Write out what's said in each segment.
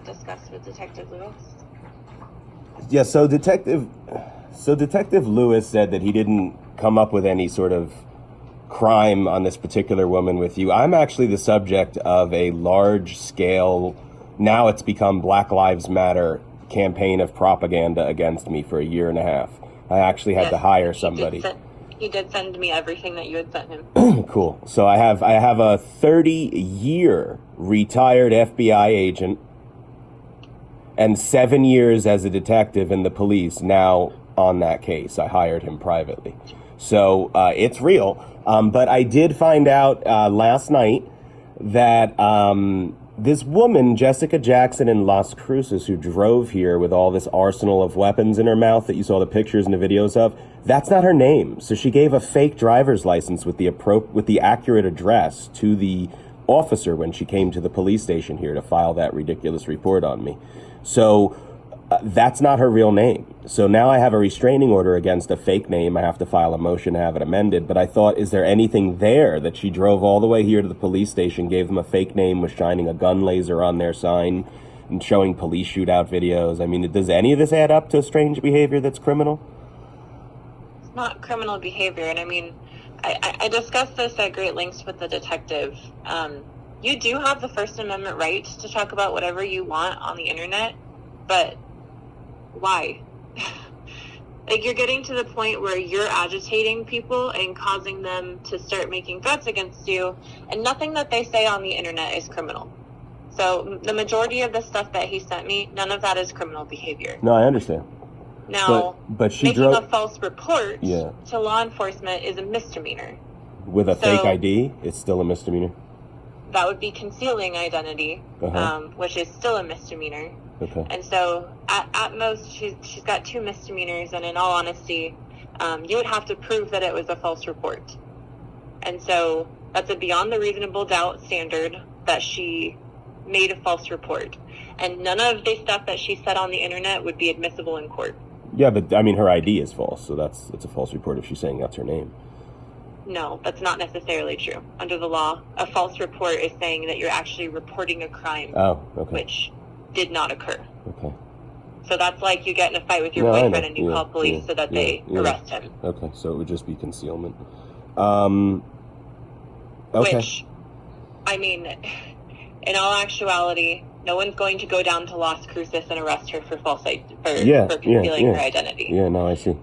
discussed with Detective Lewis? Yeah, so Detective Lewis said that he didn't come up with any sort of crime on this particular woman with you. I'm actually the subject of a large-scale, now it's become Black Lives Matter campaign of propaganda against me for a year and a half. I actually had to hire somebody. He did send me everything that you had sent him. Cool. So I have a 30-year retired FBI agent and 7 years as a detective in the police now on that case. I hired him privately. So it's real. But I did find out last night that this woman, Jessica Jackson in Las Cruces, who drove here with all this arsenal of weapons in her mouth that you saw the pictures and the videos of, that's not her name. So she gave a fake driver's license with the accurate address to the officer when she came to the police station here to file that ridiculous report on me. So that's not her real name. So now I have a restraining order against a fake name. I have to file a motion to have it amended. But I thought, is there anything there that she drove all the way here to the police station, gave them a fake name, was shining a gun laser on their sign and showing police shootout videos? I mean, does any of this add up to strange behavior that's criminal? It's not criminal behavior. And I mean, I discussed this at great lengths with the detective. You do have the First Amendment right to talk about whatever you want on the internet, but why? Like, you're getting to the point where you're agitating people and causing them to start making threats against you, and nothing that they say on the internet is criminal. So the majority of the stuff that he sent me, none of that is criminal behavior. No, I understand. Now, but she making a false report to law enforcement is a misdemeanor. With a fake ID, it's still a misdemeanor? That would be concealing identity, which is still a misdemeanor. Okay. And so, at most, she's got 2 misdemeanors, and in all honesty, you would have to prove that it was a false report. And so, that's a beyond the reasonable doubt standard that she made a false report. And none of the stuff that she said on the internet would be admissible in court. Yeah, but, I mean, her ID is false, so it's a false report if she's saying that's her name. No, that's not necessarily true. Under the law, a false report is saying that you're actually reporting a crime. Oh, okay. Which did not occur. Okay. So that's like you get in a fight with your boyfriend and you call police so that they arrest him. Okay, so it would just be concealment. Okay. Which, I mean, in all actuality, no one's going to go down to Las Cruces and arrest her for concealing her identity. Yeah, no, I see.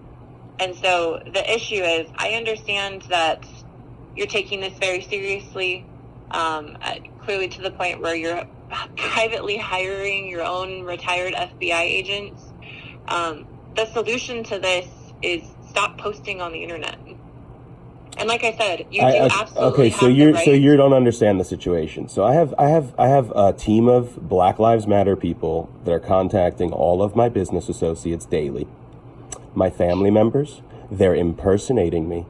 And so the issue is, I understand that you're taking this very seriously, clearly to the point where you're privately hiring your own retired FBI agents. The solution to this is stop posting on the internet. And like I said, you do absolutely have the right. So you don't understand the situation. So I have a team of Black Lives Matter people that are contacting all of my business associates daily. My family members, they're impersonating me.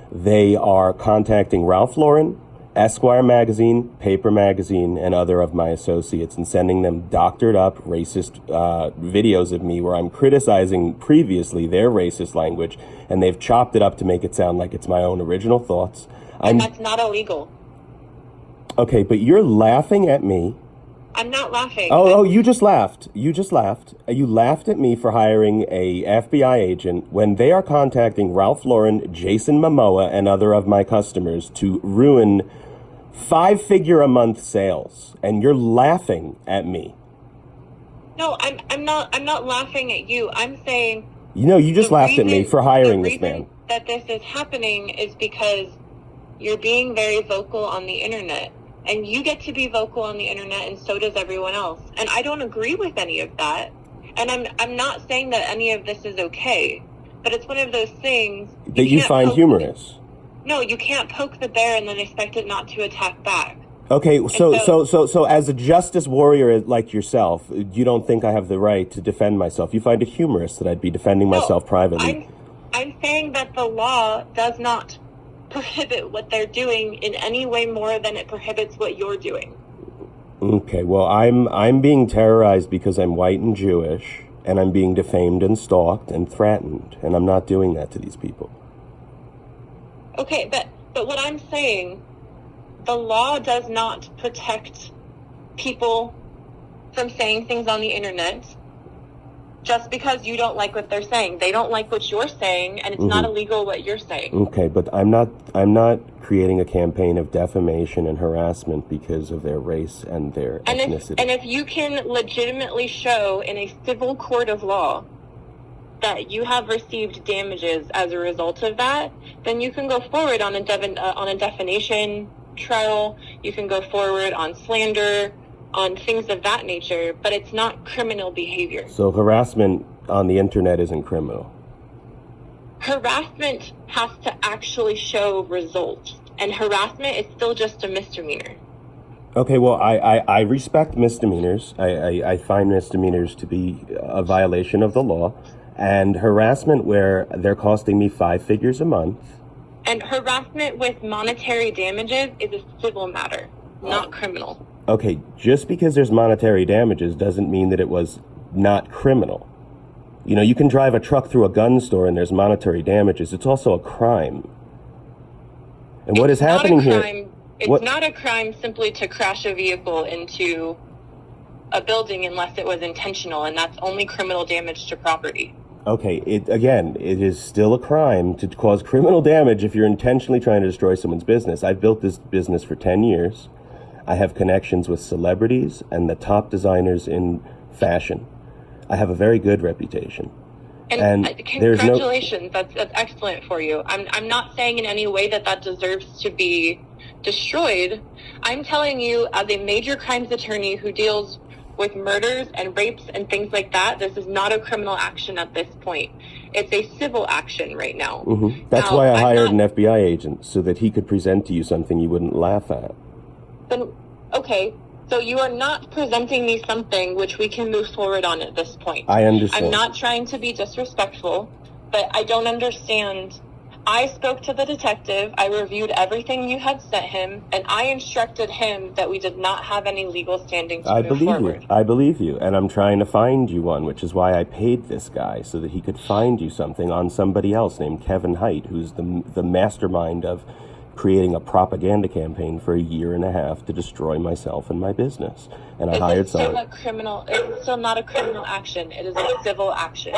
They are contacting Ralph Lauren, Esquire magazine, Paper magazine, and other of my associates and sending them doctored up racist videos of me where I'm criticizing previously their racist language, and they've chopped it up to make it sound like it's my own original thoughts. And that's not illegal. Okay, but you're laughing at me. I'm not laughing. You just laughed. You laughed at me for hiring a FBI agent when they are contacting Ralph Lauren, Jason Momoa, and other of my customers to ruin 5-figure-a-month sales, and you're laughing at me. No, I'm not laughing at you. I'm saying. You just laughed at me for hiring this man. The reason that this is happening is because you're being very vocal on the internet. And you get to be vocal on the internet, and so does everyone else. And I don't agree with any of that. And I'm not saying that any of this is okay. But it's one of those things that you find humorous. No, you can't poke the bear and then expect it not to attack back. Okay, so as a justice warrior like yourself, you don't think I have the right to defend myself. You find it humorous that I'd be defending myself privately. I'm saying that the law does not prohibit what they're doing in any way more than it prohibits what you're doing. Okay, well, I'm being terrorized because I'm white and Jewish, and I'm being defamed and stalked and threatened, and I'm not doing that to these people. Okay, but what I'm saying, the law does not protect people from saying things on the internet just because you don't like what they're saying. They don't like what you're saying, and it's not illegal what you're saying. Okay, but I'm not creating a campaign of defamation and harassment because of their race and their ethnicity. And if you can legitimately show in a civil court of law that you have received damages as a result of that, then you can go forward on a defamation trial. You can go forward on slander, on things of that nature, but it's not criminal behavior. So harassment on the internet isn't criminal? Harassment has to actually show results, and harassment is still just a misdemeanor. Okay, well, I respect misdemeanors. I find misdemeanors to be a violation of the law, and harassment where they're costing me 5 figures a month. And harassment with monetary damages is a civil matter, not criminal. Okay, just because there's monetary damages doesn't mean that it was not criminal. You know, you can drive a truck through a gun store and there's monetary damages. It's also a crime. And what is happening here? It's not a crime simply to crash a vehicle into a building unless it was intentional, and that's only criminal damage to property. Okay, it is still a crime to cause criminal damage if you're intentionally trying to destroy someone's business. I've built this business for 10 years. I have connections with celebrities and the top designers in fashion. I have a very good reputation. And congratulations, that's excellent for you. I'm not saying in any way that deserves to be destroyed. I'm telling you, as a major crimes attorney who deals with murders and rapes and things like that, this is not a criminal action at this point. It's a civil action right now. That's why I hired an FBI agent, so that he could present to you something you wouldn't laugh at. Then, okay, so you are not presenting me something which we can move forward on at this point. I understand. I'm not trying to be disrespectful, but I don't understand. I spoke to the detective, I reviewed everything you had sent him, and I instructed him that we did not have any legal standing to move forward. I believe you, and I'm trying to find you one, which is why I paid this guy, so that he could find you something on somebody else named Kevin Hite, who's the mastermind of creating a propaganda campaign for 1.5 years to destroy myself and my business. And I hired someone. It's still not a criminal action. It is a civil action.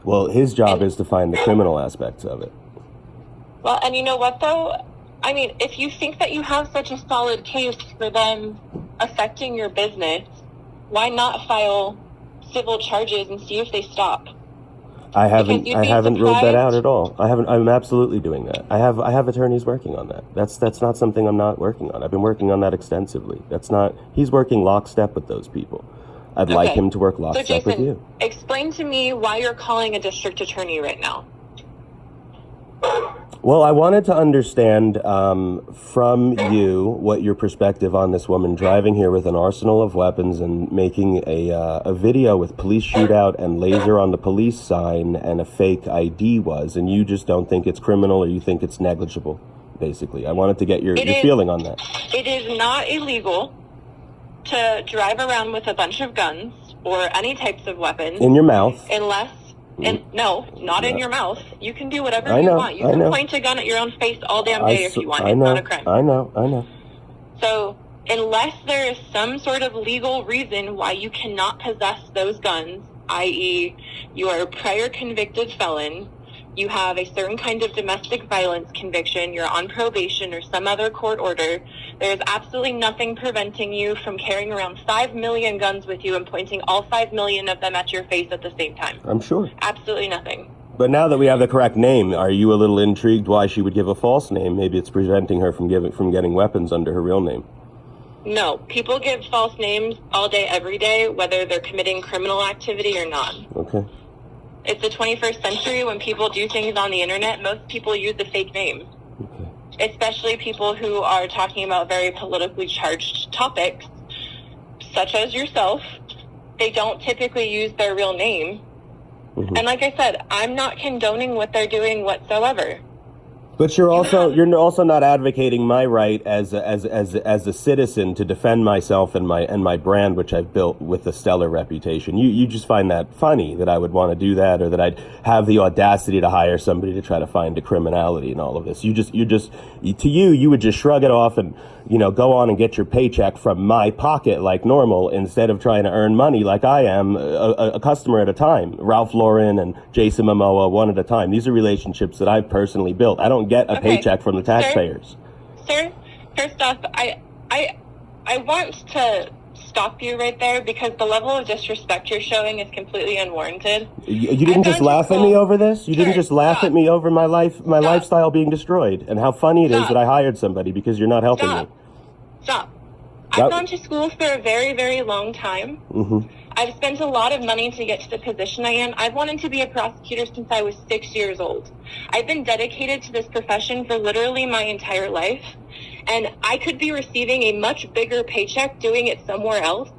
Well, his job is to find the criminal aspects of it. Well, and you know what, though? I mean, if you think that you have such a solid case for them affecting your business, why not file civil charges and see if they stop? I haven't ruled that out at all. I'm absolutely doing that. I have attorneys working on that. That's not something I'm not working on. I've been working on that extensively. He's working lockstep with those people. I'd like him to work lockstep with you. Explain to me why you're calling a district attorney right now. Well, I wanted to understand from you what your perspective on this woman driving here with an arsenal of weapons and making a video with police shootout and laser on the police sign and a fake ID was, and you just don't think it's criminal, or you think it's negligible, basically. I wanted to get your feeling on that. It is not illegal to drive around with a bunch of guns or any types of weapons. In your mouth. Unless... no, not in your mouth. You can do whatever you want. You can point a gun at your own face all damn day if you want. It's not a crime. I know. So, unless there is some sort of legal reason why you cannot possess those guns, i.e., you are a prior convicted felon, you have a certain kind of domestic violence conviction, you're on probation or some other court order, there's absolutely nothing preventing you from carrying around 5 million guns with you and pointing all 5 million of them at your face at the same time. I'm sure. Absolutely nothing. But now that we have the correct name, are you a little intrigued why she would give a false name? Maybe it's preventing her from getting weapons under her real name. No, people give false names all day, every day, whether they're committing criminal activity or not. Okay. It's the 21st century. When people do things on the internet, most people use a fake name. Okay. Especially people who are talking about very politically charged topics, such as yourself. They don't typically use their real name. Mm-hmm. And like I said, I'm not condoning what they're doing whatsoever. But you're also not advocating my right as a citizen to defend myself and my brand, which I've built with a stellar reputation. You just find that funny that I would want to do that, or that I'd have the audacity to hire somebody to try to find a criminality in all of this. You would just shrug it off and, go on and get your paycheck from my pocket like normal, instead of trying to earn money like I am, a customer at a time. Ralph Lauren and Jason Momoa, one at a time. These are relationships that I've personally built. I don't get a paycheck from the taxpayers. Sir, first off, I want to stop you right there, because the level of disrespect you're showing is completely unwarranted. You didn't just laugh at me over this? You didn't just laugh at me over my lifestyle being destroyed, and how funny it is that I hired somebody because you're not helping me. Stop. I've gone to school for a very, very long time. Mm-hmm. I've spent a lot of money to get to the position I am. I've wanted to be a prosecutor since I was 6 years old. I've been dedicated to this profession for literally my entire life. And I could be receiving a much bigger paycheck doing it somewhere else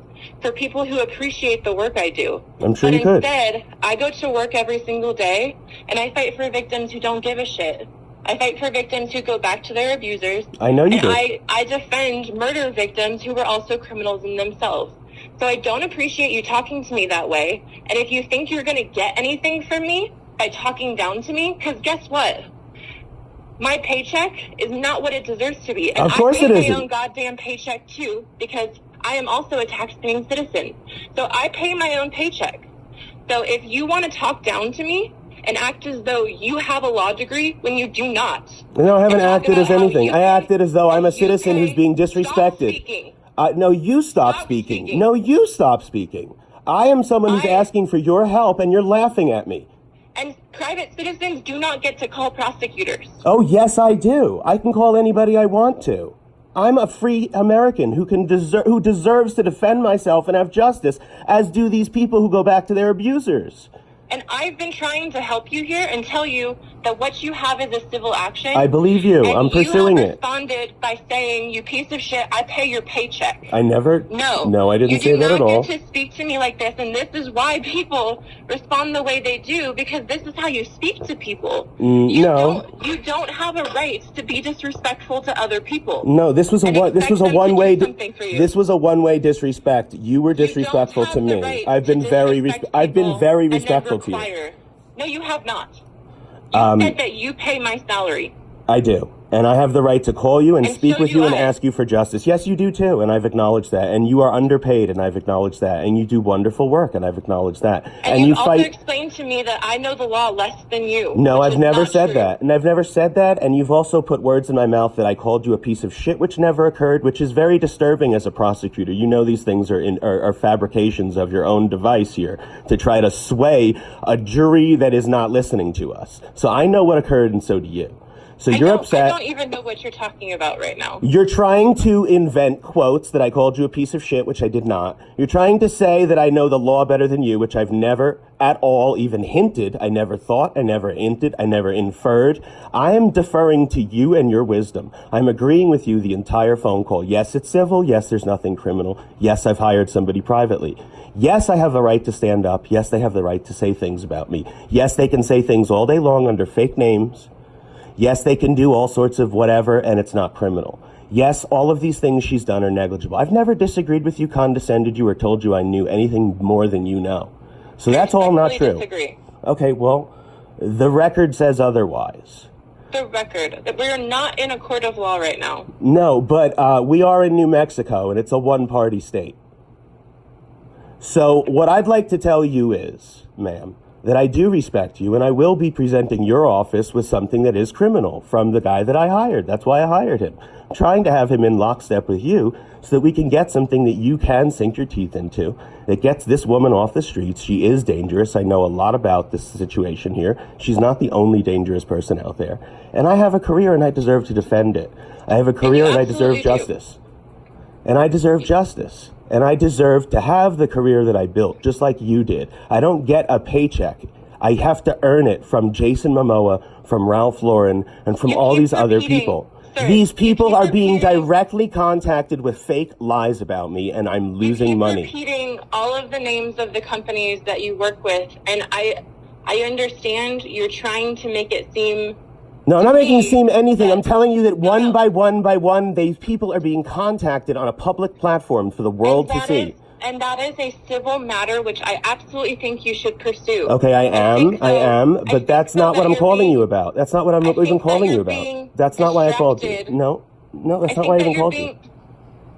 for people who appreciate the work I do. I'm sure you could. But instead, I go to work every single day, and I fight for victims who don't give a shit. I fight for victims who go back to their abusers. I know you do. I defend murder victims who were also criminals in themselves. So I don't appreciate you talking to me that way. And if you think you're going to get anything from me by talking down to me, because guess what? My paycheck is not what it deserves to be. And of course it isn't. I pay my own goddamn paycheck too, because I am also a tax-paying citizen. So I pay my own paycheck. So if you want to talk down to me and act as though you have a law degree when you do not. No, I haven't acted as anything. I acted as though I'm a citizen who's being disrespected. No, you stop speaking. No, you stop speaking. I am someone who's asking for your help, and you're laughing at me. And private citizens do not get to call prosecutors. Oh, yes, I do. I can call anybody I want to. I'm a free American who deserves to defend myself and have justice, as do these people who go back to their abusers. And I've been trying to help you here and tell you that what you have is a civil action. I believe you. I'm pursuing it. You responded by saying, "You piece of shit, I pay your paycheck." I never. No, I didn't say that at all. You do not get to speak to me like this, and this is why people respond the way they do, because this is how you speak to people. You don't have a right to be disrespectful to other people. No, this was a one-way disrespect. You were disrespectful to me. I've been very respectful to you. No, you have not. You said that you pay my salary. I do. And I have the right to call you and speak with you and ask you for justice. Yes, you do too, and I've acknowledged that. And you are underpaid, and I've acknowledged that. And you do wonderful work, and I've acknowledged that. And you also explained to me that I know the law less than you. No, I've never said that. And I've never said that. And you've also put words in my mouth that I called you a piece of shit, which never occurred, which is very disturbing as a prosecutor. You know these things are fabrications of your own device here to try to sway a jury that is not listening to us. So I know what occurred, and so do you. So you're upset. I don't even know what you're talking about right now. You're trying to invent quotes that I called you a piece of shit, which I did not. You're trying to say that I know the law better than you, which I've never at all even hinted. I never thought. I never hinted. I never inferred. I am deferring to you and your wisdom. I'm agreeing with you the entire phone call. Yes, it's civil. Yes, there's nothing criminal. Yes, I've hired somebody privately. Yes, I have the right to stand up. Yes, they have the right to say things about me. Yes, they can say things all day long under fake names. Yes, they can do all sorts of whatever, and it's not criminal. Yes, all of these things she's done are negligible. I've never disagreed with you, condescended you, or told you I knew anything more than you know. So that's all not true. Disagree. Okay, well, the record says otherwise. The record. We're not in a court of law right now. No, but we are in New Mexico, and it's a one-party state. So what I'd like to tell you is, ma'am, that I do respect you, and I will be presenting your office with something that is criminal from the guy that I hired. That's why I hired him. I'm trying to have him in lockstep with you so that we can get something that you can sink your teeth into, that gets this woman off the streets. She is dangerous. I know a lot about this situation here. She's not the only dangerous person out there. And I have a career, and I deserve to defend it. I have a career, and I deserve justice. And I deserve justice. And I deserve to have the career that I built, just like you did. I don't get a paycheck. I have to earn it from Jason Momoa, from Ralph Lauren, and from all these other people. Sir, these people are being directly contacted with fake lies about me, and I'm losing money. You keep repeating all of the names of the companies that you work with, and I understand you're trying to make it seem No, I'm not making it seem anything. I'm telling you that No. by one, these people are being contacted on a public platform for the world to see. And that is a civil matter, which I absolutely think you should pursue. Okay, I am, but that's not what I'm calling you about. That's not what I'm even calling you about. That's not why I called you. No, that's not why I even called you.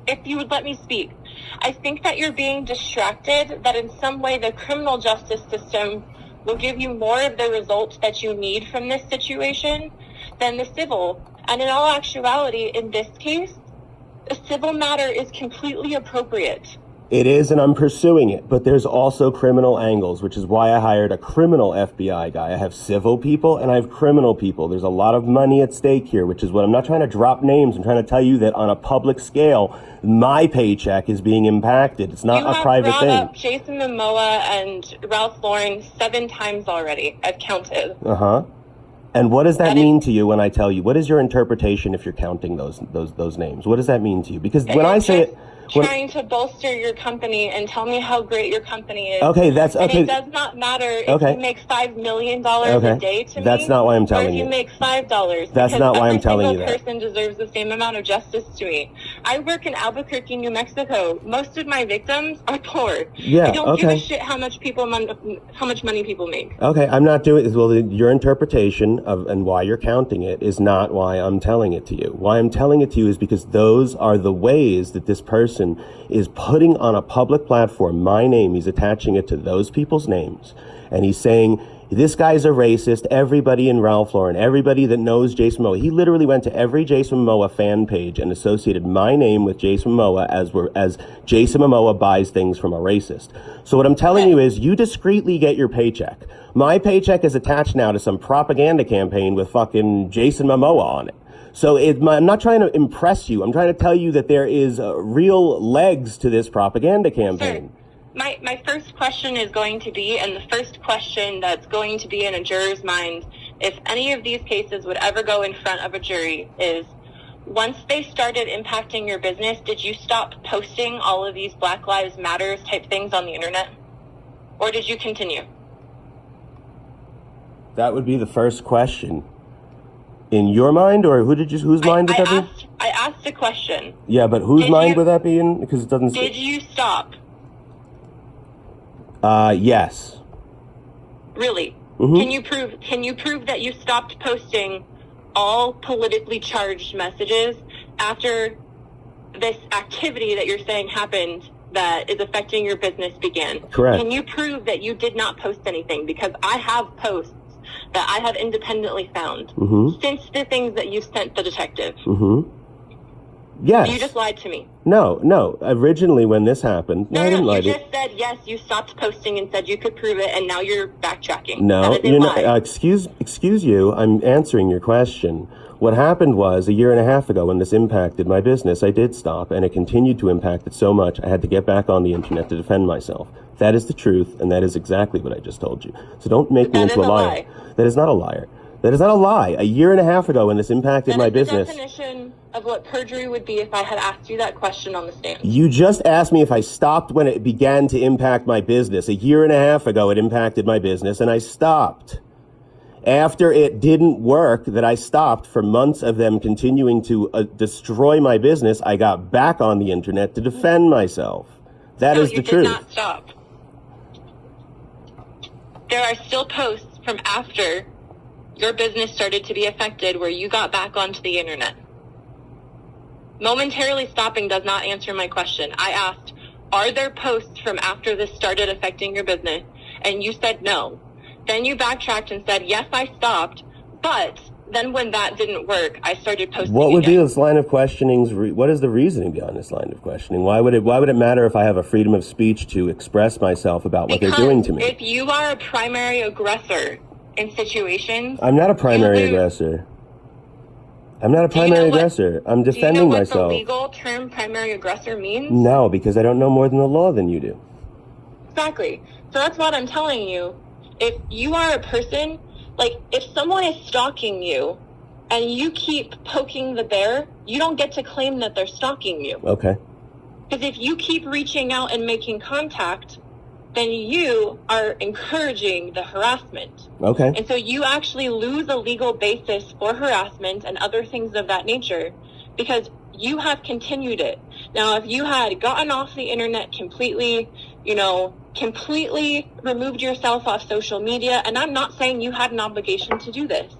If you would let me speak, I think that you're being distracted, that in some way the criminal justice system will give you more of the results that you need from this situation than the civil. And in all actuality, in this case, a civil matter is completely appropriate. It is, and I'm pursuing it, but there's also criminal angles, which is why I hired a criminal FBI guy. I have civil people and I have criminal people. There's a lot of money at stake here, which is what I'm not trying to drop names. I'm trying to tell you that on a public scale, my paycheck is being impacted. It's not a private thing. You have brought up Jason Momoa and Ralph Lauren 7 times already. I've counted. And what does that mean to you when I tell you? What is your interpretation if you're counting those names? What does that mean to you? Because when I say it, trying to bolster your company and tell me how great your company is. Okay, that's okay. And it does not matter if you make $5 million a day to me. That's not why I'm telling you. Or if you make $5. That's not why I'm telling you that. Every single person deserves the same amount of justice to me. I work in Albuquerque, New Mexico. Most of my victims are poor. Yeah, I don't give a shit how much money people make. Okay, I'm not doing it. Well, your interpretation of and why you're counting it is not why I'm telling it to you. Why I'm telling it to you is because those are the ways that this person is putting on a public platform my name. He's attaching it to those people's names. And he's saying, this guy's a racist. Everybody in Ralph Lauren, everybody that knows Jason Momoa. He literally went to every Jason Momoa fan page and associated my name with Jason Momoa as Jason Momoa buys things from a racist. So what I'm telling you is you discreetly get your paycheck. My paycheck is attached now to some propaganda campaign with fucking Jason Momoa on it. So I'm not trying to impress you. I'm trying to tell you that there is real legs to this propaganda campaign. Sir, my first question is going to be, and the first question that's going to be in a juror's mind, if any of these cases would ever go in front of a jury, is once they started impacting your business, did you stop posting all of these Black Lives Matters type things on the internet? Or did you continue? That would be the first question. In your mind, or whose mind would that be? I asked a question. Yeah, but whose mind would that be in? Because it doesn't. Did you stop? Yes. Really? Mm-hmm. Can you prove that you stopped posting all politically charged messages after this activity that you're saying happened that is affecting your business began? Correct. Can you prove that you did not post anything? Because I have posts that I have independently found since the things that you sent the detective. Yes. You just lied to me. No. Originally, when this happened, I didn't lie to you. You just said yes. You stopped posting and said you could prove it, and now you're backtracking. No, you're not. Excuse you. I'm answering your question. What happened was a year and a half ago when this impacted my business, I did stop, and it continued to impact it so much I had to get back on the internet to defend myself. That is the truth, and that is exactly what I just told you. So don't make me into a liar. That is not a liar. That is not a lie. A year and a half ago when this impacted my business. That is the definition of what perjury would be if I had asked you that question on the stand. You just asked me if I stopped when it began to impact my business. A year and a half ago it impacted my business, and I stopped. After it didn't work, that I stopped for months of them continuing to destroy my business, I got back on the internet to defend myself. That is the truth. You did not stop. There are still posts from after your business started to be affected where you got back onto the internet. Momentarily stopping does not answer my question. I asked, are there posts from after this started affecting your business? And you said no. Then you backtracked and said, yes, I stopped, but then when that didn't work, I started posting What would again. be this line of questioning? What is the reasoning behind this line of questioning? Why would it matter if I have a freedom of speech to express myself about what they're doing to me? If you are a primary aggressor in situations... I'm not a primary aggressor. I'm not a primary aggressor. I'm defending myself. Do you know what the legal term primary aggressor means? No, because I don't know more than the law than you do. Exactly. So that's what I'm telling you. If you are a person, like if someone is stalking you and you keep poking the bear, you don't get to claim that they're stalking you. Okay. Because if you keep reaching out and making contact, then you are encouraging the harassment. Okay. And so you actually lose a legal basis for harassment and other things of that nature because you have continued it. Now, if you had gotten off the internet completely, completely removed yourself off social media, and I'm not saying you had an obligation to do this,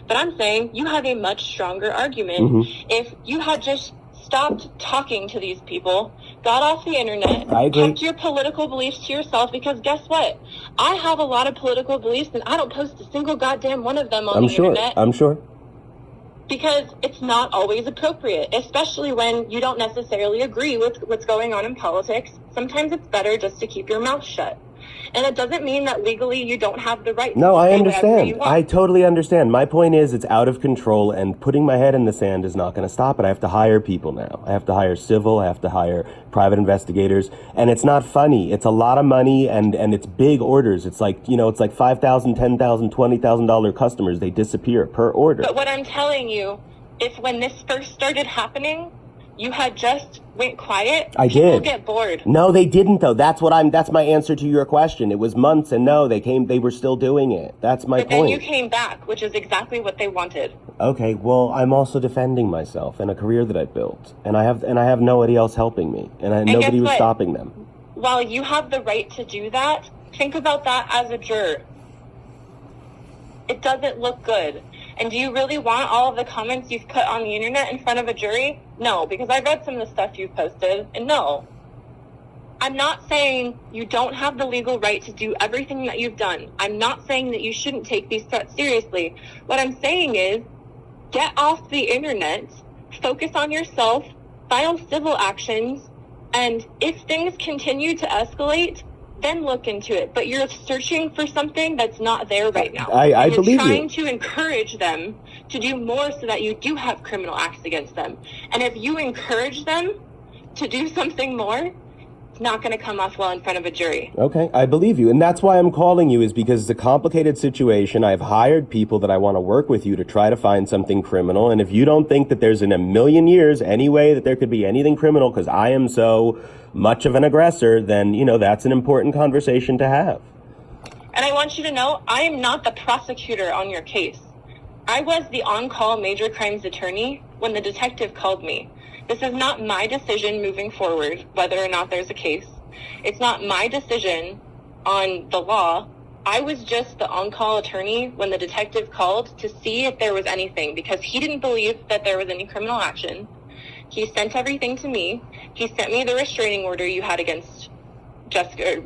but I'm saying you have a much stronger argument if you had just stopped talking to these people, got off the internet, kept your political beliefs to yourself, because guess what? I have a lot of political beliefs and I don't post a single goddamn one of them on the internet. I'm sure. Because it's not always appropriate, especially when you don't necessarily agree with what's going on in politics. Sometimes it's better just to keep your mouth shut. And it doesn't mean that legally you don't have the right to No, I say understand. whatever you want. I totally understand. My point is it's out of control, and putting my head in the sand is not going to stop it. I have to hire people now. I have to hire civil, I have to hire private investigators, and it's not funny. It's a lot of money, and it's big orders. It's like, it's like $5,000, $10,000, $20,000 customers. They disappear per order. But what I'm telling you, if when this first started happening, you had just went quiet, people get bored. No, they didn't though. That's my answer to your question. It was months, and no, they were still doing it. That's my point. But then you came back, which is exactly what they wanted. Okay, well, I'm also defending myself and a career that I built, and I have nobody else helping me, and nobody was stopping them. While you have the right to do that, think about that as a juror. It doesn't look good. And do you really want all of the comments you've put on the internet in front of a jury? No, because I read some of the stuff you've posted, and no. I'm not saying you don't have the legal right to do everything that you've done. I'm not saying that you shouldn't take these threats seriously. What I'm saying is, get off the internet, focus on yourself, file civil actions, and if things continue to escalate, then look into it. But you're searching for something that's not there right now. I believe you. You're trying to encourage them to do more so that you do have criminal acts against them. And if you encourage them to do something more, it's not going to come off well in front of a jury. Okay, I believe you. And that's why I'm calling you, is because it's a complicated situation. I've hired people that I want to work with you to try to find something criminal. And if you don't think that there's in a million years any way that there could be anything criminal because I am so much of an aggressor, then, that's an important conversation to have. And I want you to know, I am not the prosecutor on your case. I was the on-call major crimes attorney when the detective called me. This is not my decision moving forward, whether or not there's a case. It's not my decision on the law. I was just the on-call attorney when the detective called to see if there was anything, because he didn't believe that there was any criminal action. He sent everything to me. He sent me the restraining order you had against Jessica,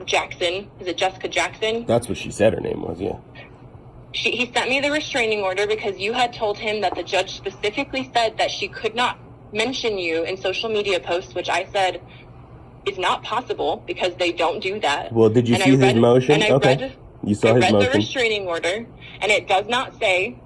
Jackson. Is it Jessica Jackson? That's what she said her name was, yeah. He sent me the restraining order because you had told him that the judge specifically said that she could not mention you in social media posts, which I said is not possible because they don't do that. Well, did you see his motion? Okay. You saw his motion. I read the restraining order, and it does not say,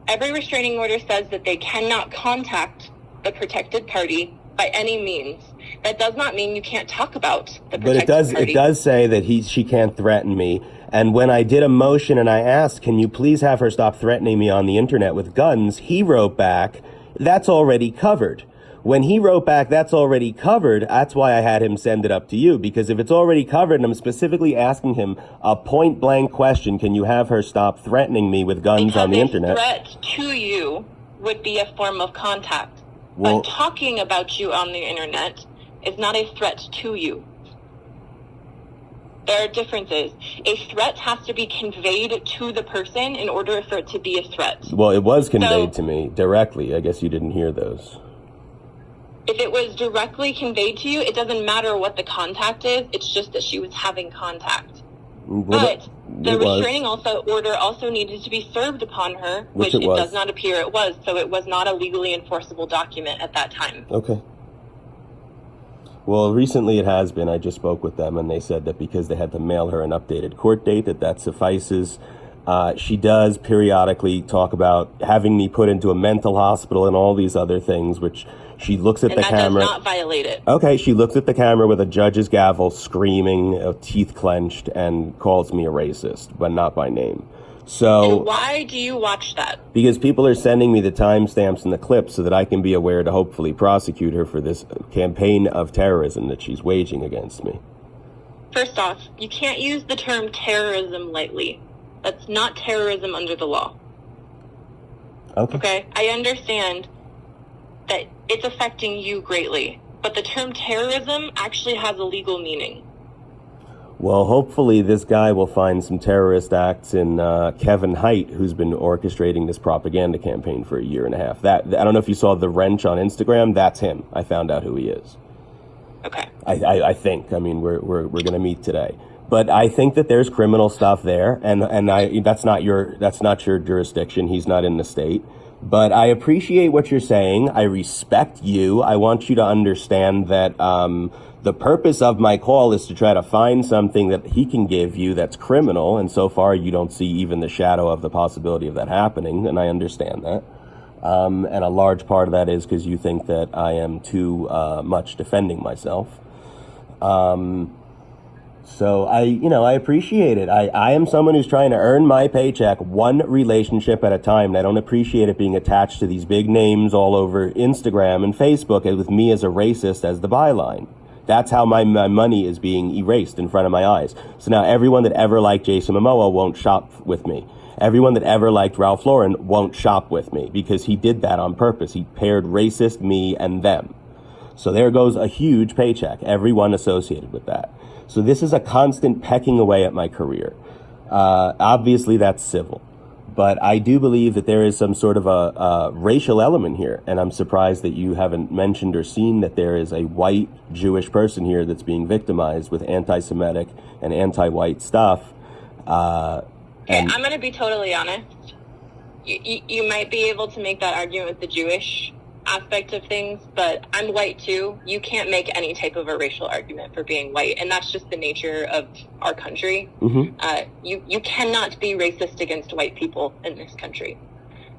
every restraining order says that they cannot contact the protected party by any means. That does not mean you can't talk about the protected party. But it does say that she can't threaten me. And when I did a motion and I asked, can you please have her stop threatening me on the internet with guns, he wrote back, that's already covered. When he wrote back, that's already covered, that's why I had him send it up to you. Because if it's already covered and I'm specifically asking him a point blank question, can you have her stop threatening me with guns on the internet? Because a threat to you would be a form of contact. Well, but talking about you on the internet is not a threat to you. There are differences. A threat has to be conveyed to the person in order for it to be a threat. Well, it was conveyed to me directly. I guess you didn't hear those. If it was directly conveyed to you, it doesn't matter what the contact is. It's just that she was having contact. Well, but the restraining order also needed to be served upon her, which it does not appear it was. So it was not a legally enforceable document at that time. Okay. Well, recently it has been. I just spoke with them, and they said that because they had to mail her an updated court date, that suffices. She does periodically talk about having me put into a mental hospital and all these other things, which she looks at the camera. And that does not violate it. Okay, she looks at the camera with a judge's gavel, screaming, teeth clenched, and calls me a racist, but not by name. So, and why do you watch that? Because people are sending me the timestamps and the clips so that I can be aware to hopefully prosecute her for this campaign of terrorism that she's waging against me. First off, you can't use the term terrorism lightly. That's not terrorism under the law. Okay? I understand that it's affecting you greatly, but the term terrorism actually has a legal meaning. Well, hopefully this guy will find some terrorist acts in Kevin Hite, who's been orchestrating this propaganda campaign for a year and a half. I don't know if you saw the wrench on Instagram. That's him. I found out who he is. Okay. I think. I mean, we're going to meet today, but I think that there's criminal stuff there, and that's not your jurisdiction. He's not in the state. But I appreciate what you're saying. I respect you. I want you to understand that the purpose of my call is to try to find something that he can give you that's criminal. And so far, you don't see even the shadow of the possibility of that happening. And I understand that. And a large part of that is because you think that I am too much defending myself. So I appreciate it. I am someone who's trying to earn my paycheck one relationship at a time. And I don't appreciate it being attached to these big names all over Instagram and Facebook with me as a racist as the byline. That's how my money is being erased in front of my eyes. So now everyone that ever liked Jason Momoa won't shop with me. Everyone that ever liked Ralph Lauren won't shop with me because he did that on purpose. He paired racist, me, and them. So there goes a huge paycheck, everyone associated with that. So this is a constant pecking away at my career. Obviously, that's civil. But I do believe that there is some sort of a racial element here. And I'm surprised that you haven't mentioned or seen that there is a white Jewish person here that's being victimized with anti-Semitic and anti-white stuff. I'm going to be totally honest. You might be able to make that argument with the Jewish aspect of things, but I'm white too. You can't make any type of a racial argument for being white, and that's just the nature of our country. You cannot be racist against white people in this country,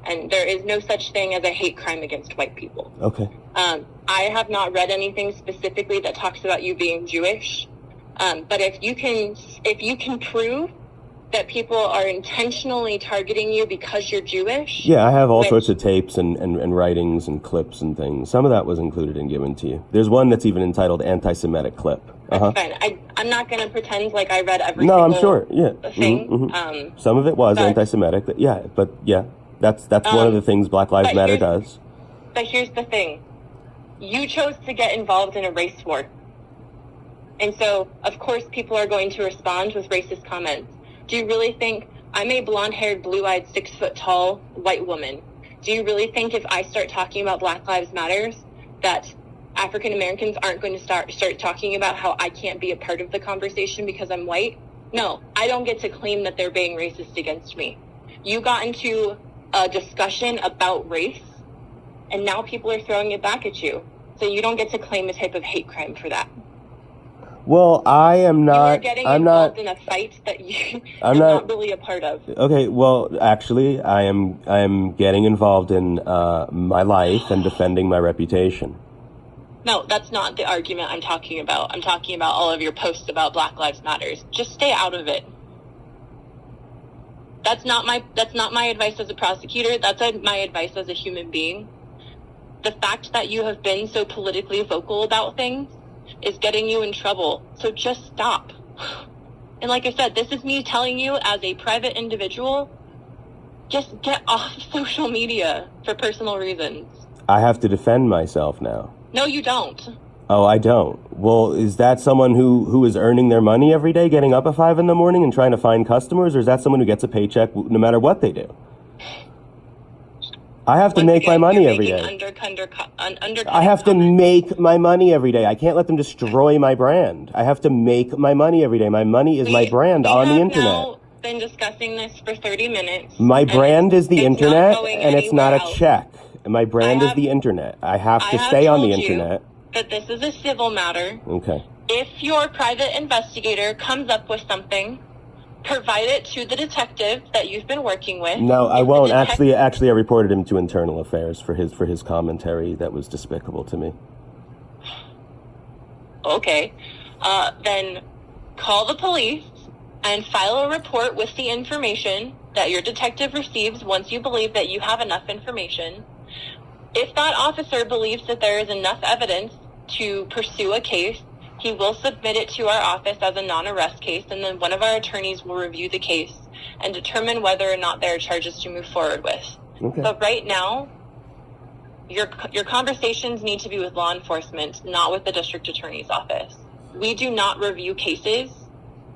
and there is no such thing as a hate crime against white people. Okay. I have not read anything specifically that talks about you being Jewish, but if you can prove that people are intentionally targeting you because you're Jewish. Yeah, I have all sorts of tapes and writings and clips and things. Some of that was included and given to you. There's one that's even entitled Anti-Semitic Clip. That's fine. I'm not going to pretend like I read every No, single I'm sure. Yeah. thing. Some of it was anti-Semitic. But that's one of the things Black Lives Matter does. But here's the thing. You chose to get involved in a race war. And so, of course, people are going to respond with racist comments. Do you really think I'm a blonde-haired, blue-eyed, 6-foot-tall white woman? Do you really think if I start talking about Black Lives Matters that African Americans aren't going to start talking about how I can't be a part of the conversation because I'm white? No, I don't get to claim that they're being racist against me. You got into a discussion about race, and now people are throwing it back at you. So you don't get to claim a type of hate crime for that. Well, I am not. I'm not in a fight that you're not really a part of. Okay. Well, actually, I am getting involved in my life and defending my reputation. No, that's not the argument I'm talking about. I'm talking about all of your posts about Black Lives Matters. Just stay out of it. That's not my advice as a prosecutor. That's my advice as a human being. The fact that you have been so politically vocal about things is getting you in trouble. So just stop. And like I said, this is me telling you as a private individual, just get off social media for personal reasons. I have to defend myself now. No, you don't. Oh, I don't. Well, is that someone who is earning their money every day, getting up at 5 a.m. and trying to find customers, or is that someone who gets a paycheck no matter what they do? I have to make my money every day. I have to make my money every day. I can't let them destroy my brand. I have to make my money every day. My money is my brand on the internet. We have now been discussing this for 30 minutes. My brand is the internet, and it's not a check. My brand is the internet. I have to stay on the internet. But this is a civil matter. Okay. If your private investigator comes up with something, provide it to the detective that you've been working with. No, I won't. Actually, I reported him to Internal Affairs for his commentary that was despicable to me. Okay. Then call the police and file a report with the information that your detective receives once you believe that you have enough information. If that officer believes that there is enough evidence to pursue a case, He will submit it to our office as a non-arrest case, and then one of our attorneys will review the case and determine whether or not there are charges to move forward with. Okay. But right now, your conversations need to be with law enforcement, not with the district attorney's office. We do not review cases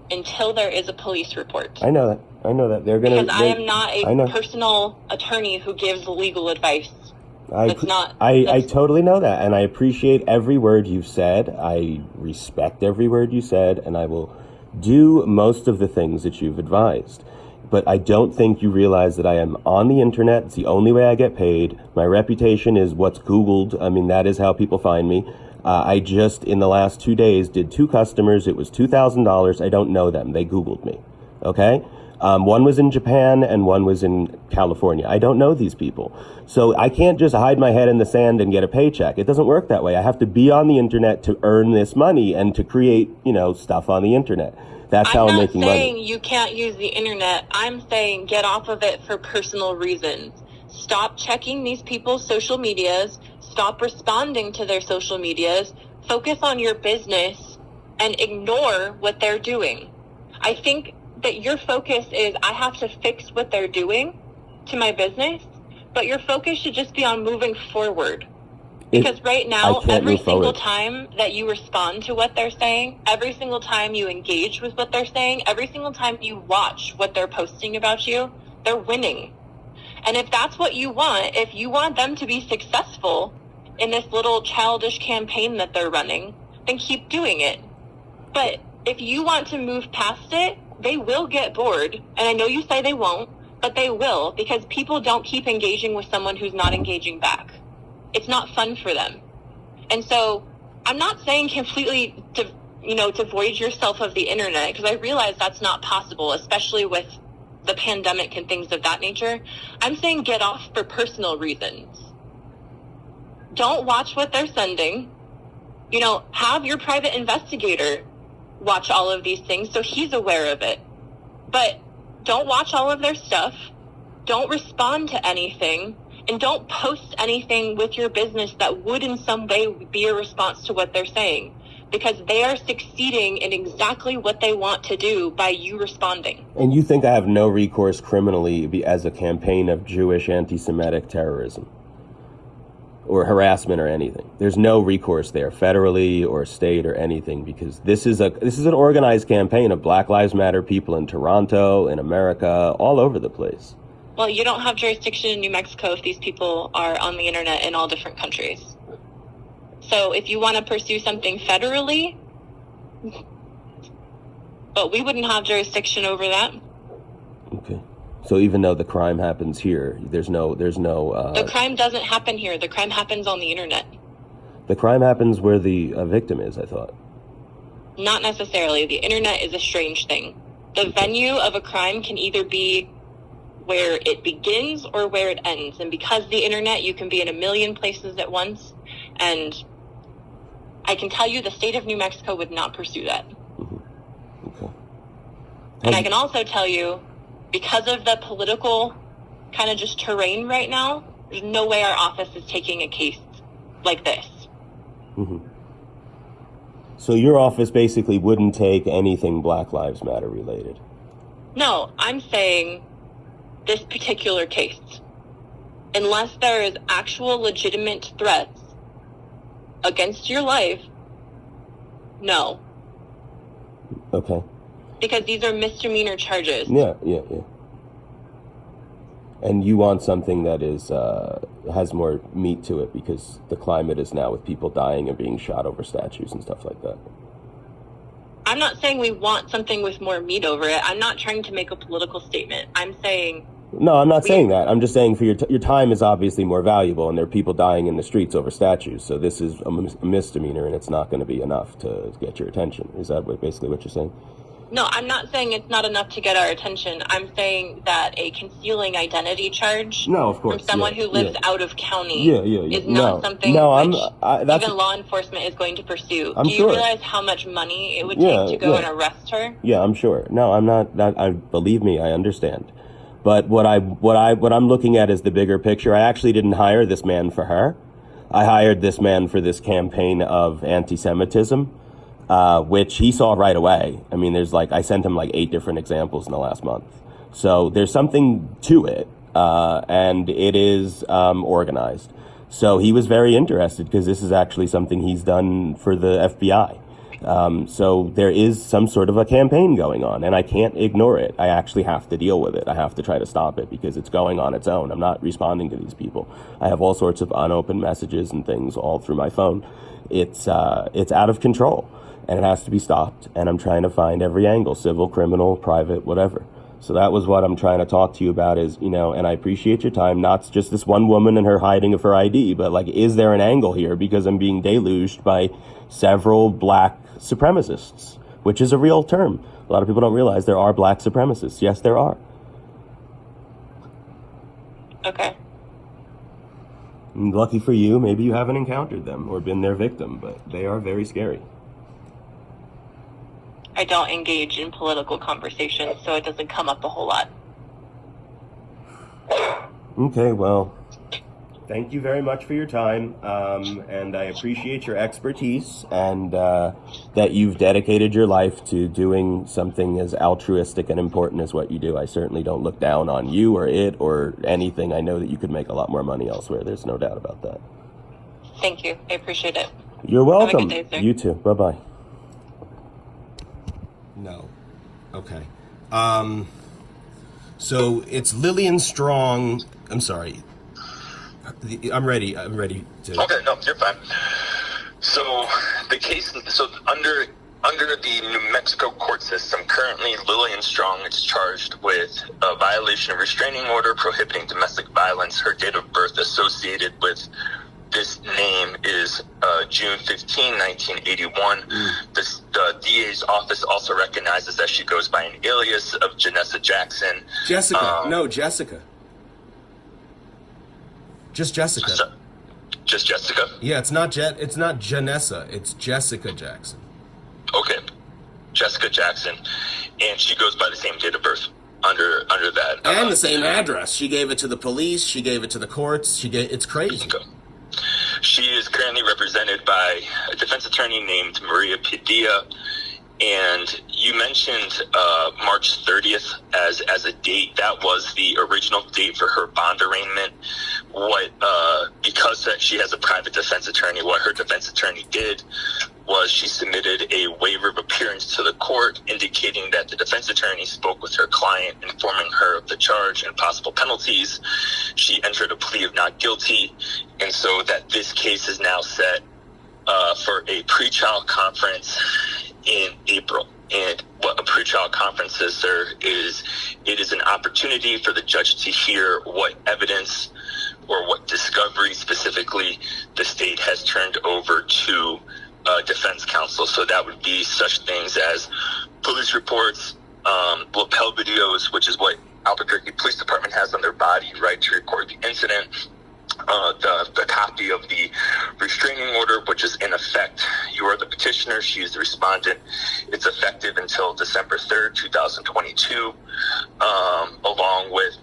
until there is a police report. I know that. Because I am not a personal attorney who gives legal advice. I totally know that, and I appreciate every word you've said. I respect every word you said, and I will do most of the things that you've advised. But I don't think you realize that I am on the internet. It's the only way I get paid. My reputation is what's Googled. I mean, that is how people find me. I just, in the last 2 days, did 2 customers. It was $2,000. I don't know them. They Googled me. Okay? One was in Japan and one was in California. I don't know these people. So I can't just hide my head in the sand and get a paycheck. It doesn't work that way. I have to be on the internet to earn this money and to create, stuff on the internet. That's how I'm making money. I'm not saying you can't use the internet. I'm saying get off of it for personal reasons. Stop checking these people's social medias. Stop responding to their social medias. Focus on your business and ignore what they're doing. I think that your focus is, I have to fix what they're doing to my business, but your focus should just be on moving forward. Because right now, every single time that you respond to what they're saying, every single time you engage with what they're saying, every single time you watch what they're posting about you, they're winning. And if that's what you want, if you want them to be successful in this little childish campaign that they're running, then keep doing it. But if you want to move past it, they will get bored. And I know you say they won't, but they will, because people don't keep engaging with someone who's not engaging back. It's not fun for them. And so I'm not saying completely devoid yourself of the internet, because I realize that's not possible, especially with the pandemic and things of that nature. I'm saying get off for personal reasons. Don't watch what they're sending. Have your private investigator watch all of these things so he's aware of it. But don't watch all of their stuff. Don't respond to anything. And don't post anything with your business that would in some way be a response to what they're saying. Because they are succeeding in exactly what they want to do by you responding. And you think I have no recourse criminally as a campaign of Jewish anti-Semitic terrorism or harassment or anything? There's no recourse there, federally or state or anything, because this is an organized campaign of Black Lives Matter people in Toronto, in America, all over the place. Well, you don't have jurisdiction in New Mexico if these people are on the internet in all different countries. So if you want to pursue something federally, but we wouldn't have jurisdiction over that. Okay. So even though the crime happens here, there's no. The crime doesn't happen here. The crime happens on the internet. The crime happens where the victim is, I thought. Not necessarily. The internet is a strange thing. The venue of a crime can either be where it begins or where it ends. And because the internet, you can be in a million places at once. And I can tell you the state of New Mexico would not pursue that. Mm-hmm. Okay. And I can also tell you, because of the political kind of just terrain right now, there's no way our office is taking a case like this. Mm-hmm. So your office basically wouldn't take anything Black Lives Matter related? No, I'm saying this particular case. Unless there is actual legitimate threats against your life, no. Okay. Because these are misdemeanor charges. Yeah. And you want something that is has more meat to it, because the climate is now with people dying and being shot over statues and stuff like that. I'm not saying we want something with more meat over it. I'm not trying to make a political statement. I'm saying... No, I'm not saying that. I'm just saying for your time is obviously more valuable, and there are people dying in the streets over statues. So this is a misdemeanor, and it's not going to be enough to get your attention. Is that basically what you're saying? No, I'm not saying it's not enough to get our attention. I'm saying that a concealing identity charge from someone who lives out of county is not something even law enforcement is going to pursue. Do you realize how much money it would take to go and arrest her? Yeah, I'm sure. No, I'm not. Believe me, I understand. But what I'm looking at is the bigger picture. I actually didn't hire this man for her. I hired this man for this campaign of anti-Semitism. which he saw right away. I mean, I sent him like 8 different examples in the last month. So there's something to it, and it is organized. So he was very interested because this is actually something he's done for the FBI. So there is some sort of a campaign going on, and I can't ignore it. I actually have to deal with it. I have to try to stop it because it's going on its own. I'm not responding to these people. I have all sorts of unopened messages and things all through my phone. It's out of control, and it has to be stopped. And I'm trying to find every angle, civil, criminal, private, whatever. So that was what I'm trying to talk to you about is, and I appreciate your time, not just this one woman and her hiding of her ID, but like, is there an angle here? Because I'm being deluged by several black supremacists, which is a real term. A lot of people don't realize there are black supremacists. Yes, there are. Okay. And lucky for you, maybe you haven't encountered them or been their victim, but they are very scary. I don't engage in political conversations, so it doesn't come up a whole lot. Okay, well, thank you very much for your time, and I appreciate your expertise and that you've dedicated your life to doing something as altruistic and important as what you do. I certainly don't look down on you or it or anything. I know that you could make a lot more money elsewhere. There's no doubt about that. Thank you. I appreciate it. You're welcome. Have a good day, sir. You too. Bye-bye. No. Okay. So it's Lillian Strong. I'm sorry. I'm ready to. Okay, no, you're fine. So the case, under the New Mexico court system, currently Lillian Strong is charged with a violation of restraining order prohibiting domestic violence. Her date of birth associated with this name is June 15, 1981. The DA's office also recognizes that she goes by an alias of Janessa Jackson. Jessica. No, Jessica. Just Jessica. Just Jessica? Yeah, it's not Janessa. It's Jessica Jackson. Okay. Jessica Jackson. And she goes by the same date of birth under that. And the same address. She gave it to the police. She gave it to the courts. It's crazy. Okay. She is currently represented by a defense attorney named Maria Padilla. And you mentioned March 30th as a date. That was the original date for her bond arraignment. Because she has a private defense attorney, what her defense attorney did was she submitted a waiver of appearance to the court indicating that the defense attorney spoke with her client, informing her of the charge and possible penalties. She entered a plea of not guilty, and so that this case is now set for a pretrial conference in April. And what a pretrial conference is, sir, it is an opportunity for the judge to hear what evidence or what discovery specifically the state has turned over to defense counsel. So that would be such things as police reports, lapel videos, which is what Albuquerque Police Department has on their body, right, to record the incident. The copy of the restraining order, which is in effect. You are the petitioner, she is the respondent. It's effective until December 3rd, 2022, along with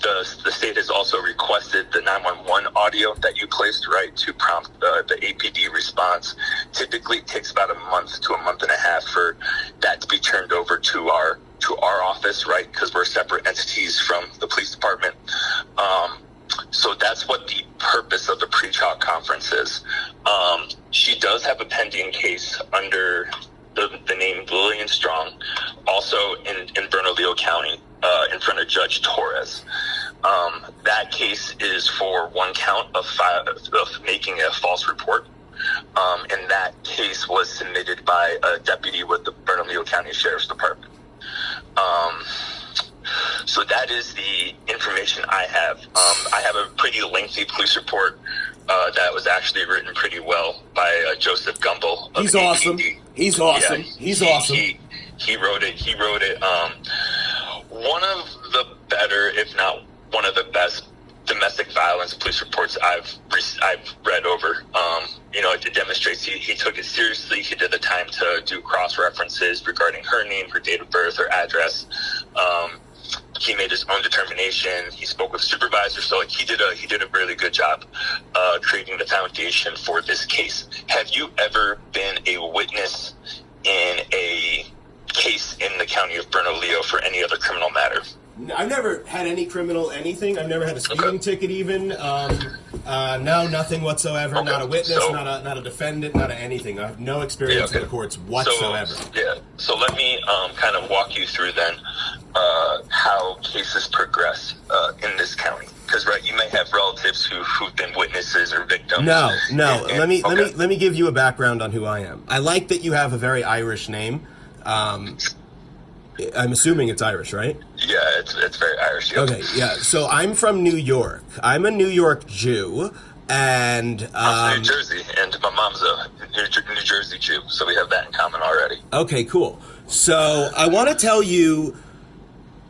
the state has also requested the 911 audio that you placed, right, to prompt the APD response. Typically it takes about a month to a month and a half for that to be turned over to our office, right, because we're separate entities from the police department. So that's what the purpose of the pretrial conference is. She does have a pending case under the name Lillian Strong, also in Bernalillo County, in front of Judge Torrez. That case is for one count of making a false report. And that case was submitted by a deputy with the Bernalillo County Sheriff's Department. So that is the information I have. I have a pretty lengthy police report that was actually written pretty well by Joseph Gumbel. He's awesome. He's awesome. Yeah, He's awesome. He wrote it. One of the better, if not one of the best, domestic violence police reports I've read over. It demonstrates he took it seriously. He did the time to do cross references regarding her name, her date of birth, her address. he made his own determination. He spoke with supervisors, so like he did a really good job creating the foundation for this case. Have you ever been a witness in a case in the county of Bernalillo for any other criminal matter? I've never had any criminal anything. I've never had a speeding ticket even. No, nothing whatsoever. Okay. Not a witness, So, not a defendant, not a anything. I have no experience in the courts whatsoever. So let me kind of walk you through then how cases progress in this county. Because you may have relatives who've been witnesses or victims. No. Let Let me give you a background on who I am. I like that you have a very Irish name. I'm assuming it's Irish, right? Yeah, it's very Irish. Yep. Okay, yeah. So I'm from New York. I'm a New York Jew, and I'm from New Jersey, and my mom's a New Jersey Jew, so we have that in common already. Okay, cool. So I want to tell you,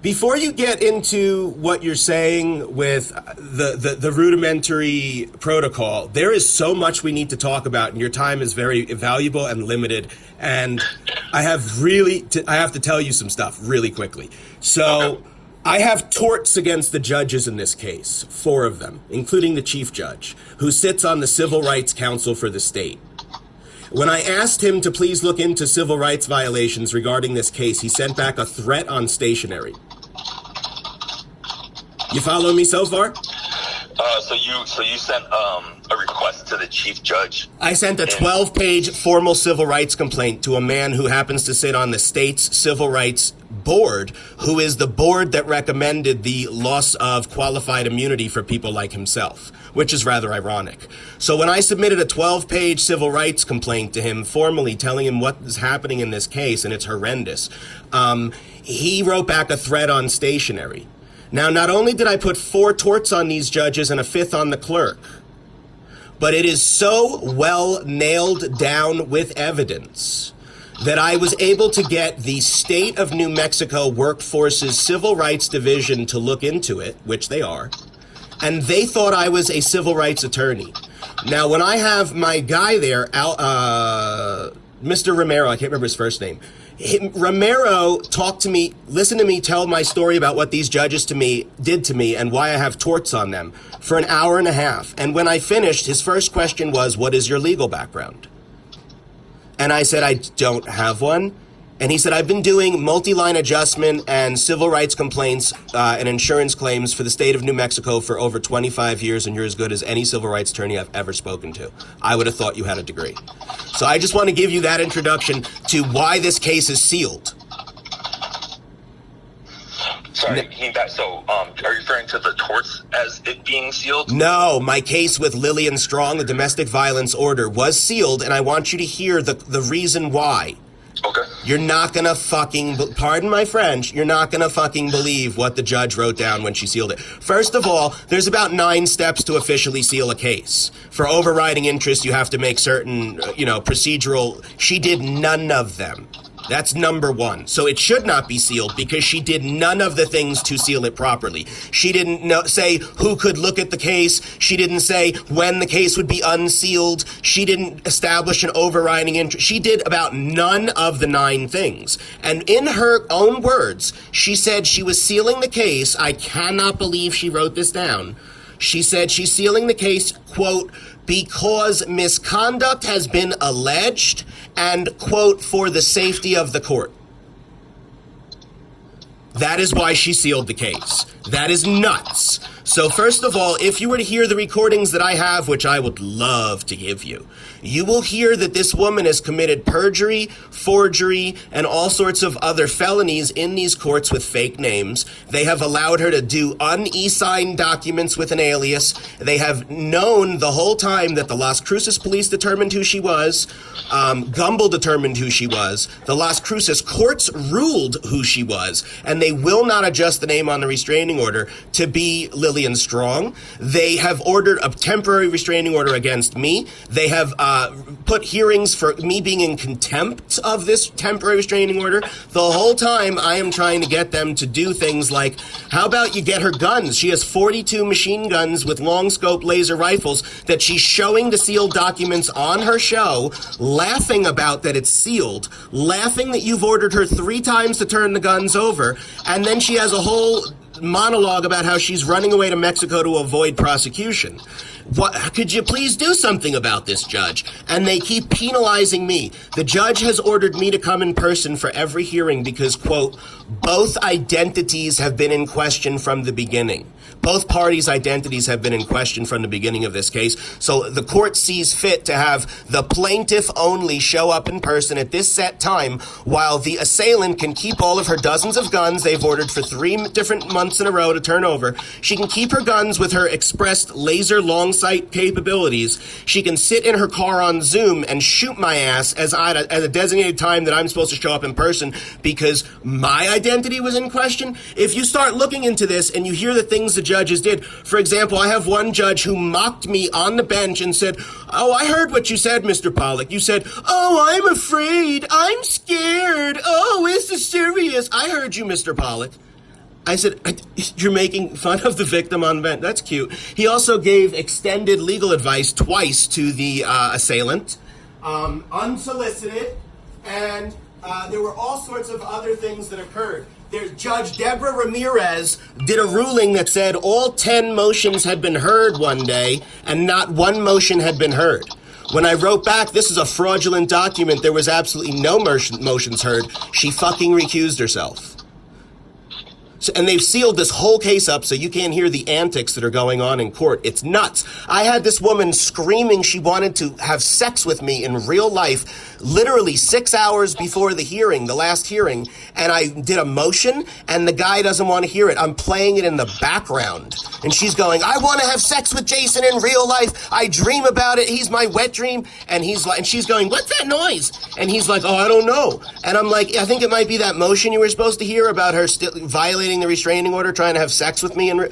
before you get into what you're saying with the rudimentary protocol, there is so much we need to talk about, and your time is very valuable and limited. And I have to tell you some stuff really quickly. So I have torts against the judges in this case, 4 of them, including the chief judge, who sits on the Civil Rights Council for the state. When I asked him to please look into civil rights violations regarding this case, he sent back a threat on stationery. You follow me so far? So you sent a request to the chief judge. I sent a 12-page formal civil rights complaint to a man who happens to sit on the state's civil rights board, who is the board that recommended the loss of qualified immunity for people like himself, which is rather ironic. So when I submitted a 12-page civil rights complaint to him formally telling him what is happening in this case, and it's horrendous, he wrote back a threat on stationery. Now, not only did I put 4 torts on these judges and a 5th on the clerk, but it is so well nailed down with evidence that I was able to get the State of New Mexico Workforce's Civil Rights Division to look into it, which they are, and they thought I was a civil rights attorney. Now, when I have my guy there, Mr. Romero, I can't remember his first name, Romero talked to me, listened to me tell my story about what these judges did to me and why I have torts on them for an hour and a half. And when I finished, his first question was, what is your legal background? And I said, I don't have one. And he said, I've been doing multi-line adjustment and civil rights complaints and insurance claims for the state of New Mexico for over 25 years, and you're as good as any civil rights attorney I've ever spoken to. I would have thought you had a degree. So I just want to give you that introduction to why this case is sealed. Sorry, are you referring to the torts as it being sealed? No, my case with Lillian Strong, the domestic violence order, was sealed, and I want you to hear the reason why. Okay. You're not gonna pardon my French, you're not gonna fucking believe what the judge wrote down when she sealed it. First of all, there's about 9 steps to officially seal a case. For overriding interest, you have to make certain, procedural. She did none of them. That's number 1. So it should not be sealed because she did none of the things to seal it properly. She didn't say who could look at the case. She didn't say when the case would be unsealed. She didn't establish an overriding interest. She did about none of the 9 things. And in her own words, she said she was sealing the case. I cannot believe she wrote this down. She said she's sealing the case, quote, because misconduct has been alleged and, quote, for the safety of the court. That is why she sealed the case. That is nuts. So first of all, if you were to hear the recordings that I have, which I would love to give you, you will hear that this woman has committed perjury, forgery, and all sorts of other felonies in these courts with fake names. They have allowed her to do un-e-signed documents with an alias. They have known the whole time that the Las Cruces police determined who she was. Gumbel determined who she was. The Las Cruces courts ruled who she was, and they will not adjust the name on the restraining order to be Lillian Strong. They have ordered a temporary restraining order against me. They have put hearings for me being in contempt of this temporary restraining order. The whole time I am trying to get them to do things like, how about you get her guns? She has 42 machine guns with long scope laser rifles that she's showing the sealed documents on her show, laughing about that it's sealed, laughing that you've ordered her 3 times to turn the guns over, and then she has a whole monologue about how she's running away to Mexico to avoid prosecution. What, could you please do something about this, Judge? And they keep penalizing me. The judge has ordered me to come in person for every hearing because, quote, both identities have been in question from the beginning. Both parties' identities have been in question from the beginning of this case. So the court sees fit to have the plaintiff only show up in person at this set time while the assailant can keep all of her dozens of guns they've ordered for 3 different months in a row to turn over. She can keep her guns with her expressed laser long sight capabilities. She can sit in her car on Zoom and shoot my ass at a designated time that I'm supposed to show up in person because my identity was in question. If you start looking into this and you hear the things the judges did, for example, I have one judge who mocked me on the bench and said, "Oh, I heard what you said, Mr. Pollack. You said, oh, I'm afraid, I'm scared, oh, is this serious? I heard you, Mr. Pollack." I said, "You're making fun of the victim on the bench. That's cute." He also gave extended legal advice twice to the assailant, unsolicited, and there were all sorts of other things that occurred. Judge Deborah Ramirez did a ruling that said all 10 motions had been heard one day and not one motion had been heard. When I wrote back, this is a fraudulent document, there was absolutely no motions heard, she fucking recused herself. And they've sealed this whole case up so you can't hear the antics that are going on in court. It's nuts. I had this woman screaming she wanted to have sex with me in real life literally 6 hours before the hearing, the last hearing, and I did a motion and the guy doesn't want to hear it. I'm playing it in the background. And she's going, "I want to have sex with Jason in real life. I dream about it. He's my wet dream." And he's like, and she's going, "What's that noise?" And he's like, "Oh, I don't know." And I'm like, "I think it might be that motion you were supposed to hear about her violating the restraining order, trying to have sex with me." And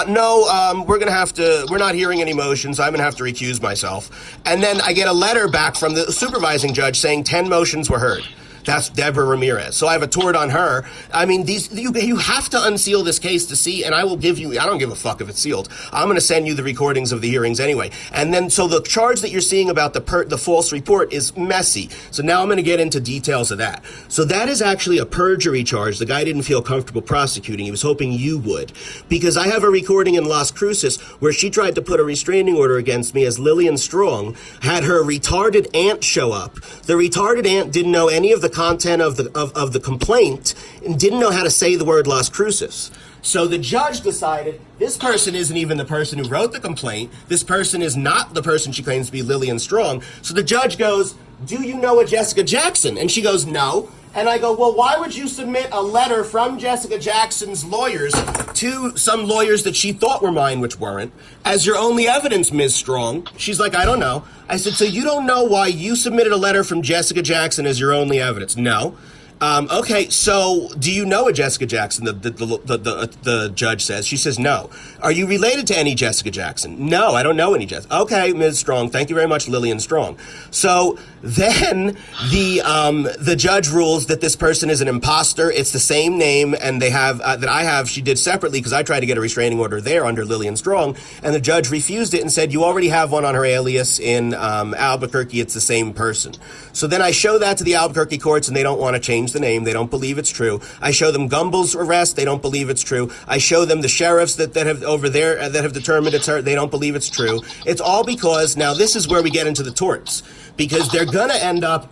no, we're not hearing any motions. I'm gonna have to recuse myself. And then I get a letter back from the supervising judge saying 10 motions were heard. That's Deborah Ramirez. So I have a tort on her. I mean, you have to unseal this case to see, and I will give you, I don't give a fuck if it's sealed. I'm going to send you the recordings of the hearings anyway. And then, so the charge that you're seeing about the false report is messy. So now I'm going to get into details of that. So that is actually a perjury charge. The guy didn't feel comfortable prosecuting. He was hoping you would. Because I have a recording in Las Cruces where she tried to put a restraining order against me as Lillian Strong had her retarded aunt show up. The retarded aunt didn't know any of the content of the complaint and didn't know how to say the word Las Cruces. So the judge decided this person isn't even the person who wrote the complaint. This person is not the person she claims to be, Lillian Strong. So the judge goes, "Do you know a Jessica Jackson?" And she goes, "No." And I go, "Well, why would you submit a letter from Jessica Jackson's lawyers to some lawyers that she thought were mine, which weren't, as your only evidence, Ms. Strong?" She's like, "I don't know." I said, "So you don't know why you submitted a letter from Jessica Jackson as your only evidence?" "No." Okay, so do you know a Jessica Jackson? The judge says. She says, "No." "Are you related to any Jessica Jackson?" "No, I don't know any Jessica." "Okay, Ms. Strong. Thank you very much, Lillian Strong." So then the judge rules that this person is an imposter. It's the same name, and they have that I have. She did separately because I tried to get a restraining order there under Lillian Strong, and the judge refused it and said, "You already have one on her alias in Albuquerque. It's the same person." So then I show that to the Albuquerque courts, and they don't want to change the name. They don't believe it's true. I show them Gumbel's arrest. They don't believe it's true. I show them the sheriffs that have over there that have determined it's her. They don't believe it's true. It's all because now this is where we get into the torts, because they're going to end up,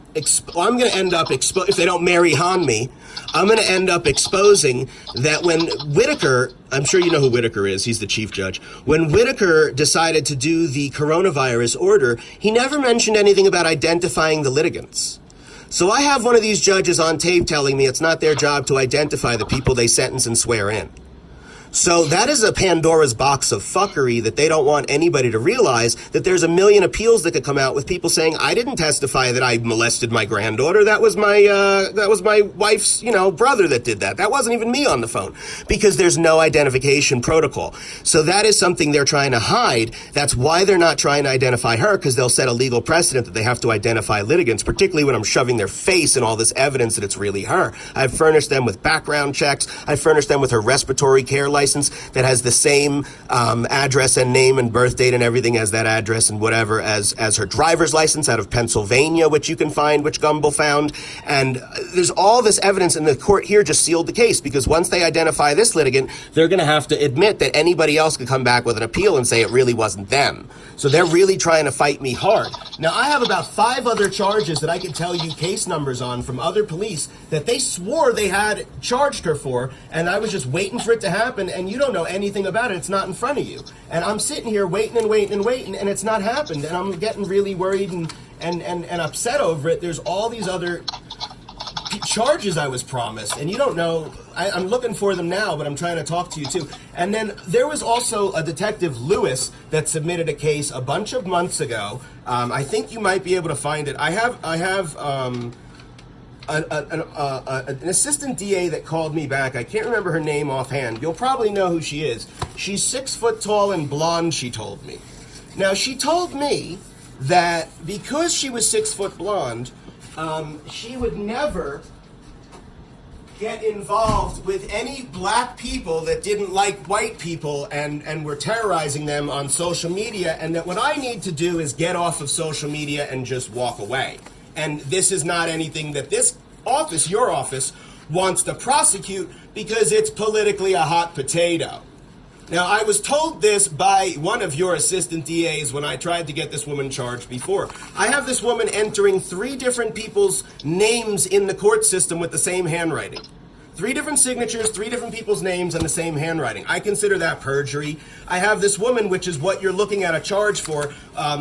I'm going to end up, if they don't Mary Han me, I'm going to end up exposing that when Whitaker, I'm sure you know who Whitaker is, he's the chief judge. When Whitaker decided to do the coronavirus order, he never mentioned anything about identifying the litigants. So I have one of these judges on tape telling me it's not their job to identify the people they sentence and swear in. So that is a Pandora's box of fuckery that they don't want anybody to realize, that there's a million appeals that could come out with people saying, I didn't testify that I molested my granddaughter. That was my wife's, brother that did that. That wasn't even me on the phone, because there's no identification protocol. So that is something they're trying to hide. That's why they're not trying to identify her, because they'll set a legal precedent that they have to identify litigants, particularly when I'm shoving their face in all this evidence that it's really her. I've furnished them with background checks. I've furnished them with her respiratory care license that has the same address and name and birth date and everything as that address and whatever as her driver's license out of Pennsylvania, which you can find, which Gumbel found. And there's all this evidence, and the court here just sealed the case, because once they identify this litigant, they're going to have to admit that anybody else could come back with an appeal and say it really wasn't them. So they're really trying to fight me hard. Now, I have about 5 other charges that I can tell you case numbers on from other police that they swore they had charged her for, and I was just waiting for it to happen, and you don't know anything about it. It's not in front of you. And I'm sitting here waiting, and it's not happened, and I'm getting really worried and upset over it. There's all these other charges I was promised, and you don't know. I'm looking for them now, but I'm trying to talk to you too. And then there was also a Detective Lewis that submitted a case a bunch of months ago. I think you might be able to find it. I have an assistant DA that called me back. I can't remember her name offhand. You'll probably know who she is. She's 6 foot tall and blonde, she told me. Now, she told me that because she was 6 foot blonde, she would never get involved with any black people that didn't like white people and were terrorizing them on social media, and that what I need to do is get off of social media and just walk away. And this is not anything that this office, your office, wants to prosecute, because it's politically a hot potato. Now, I was told this by one of your assistant DAs when I tried to get this woman charged before. I have this woman entering 3 different people's names in the court system with the same handwriting. 3 different signatures, 3 different people's names, and the same handwriting. I consider that perjury. I have this woman, which is what you're looking at a charge for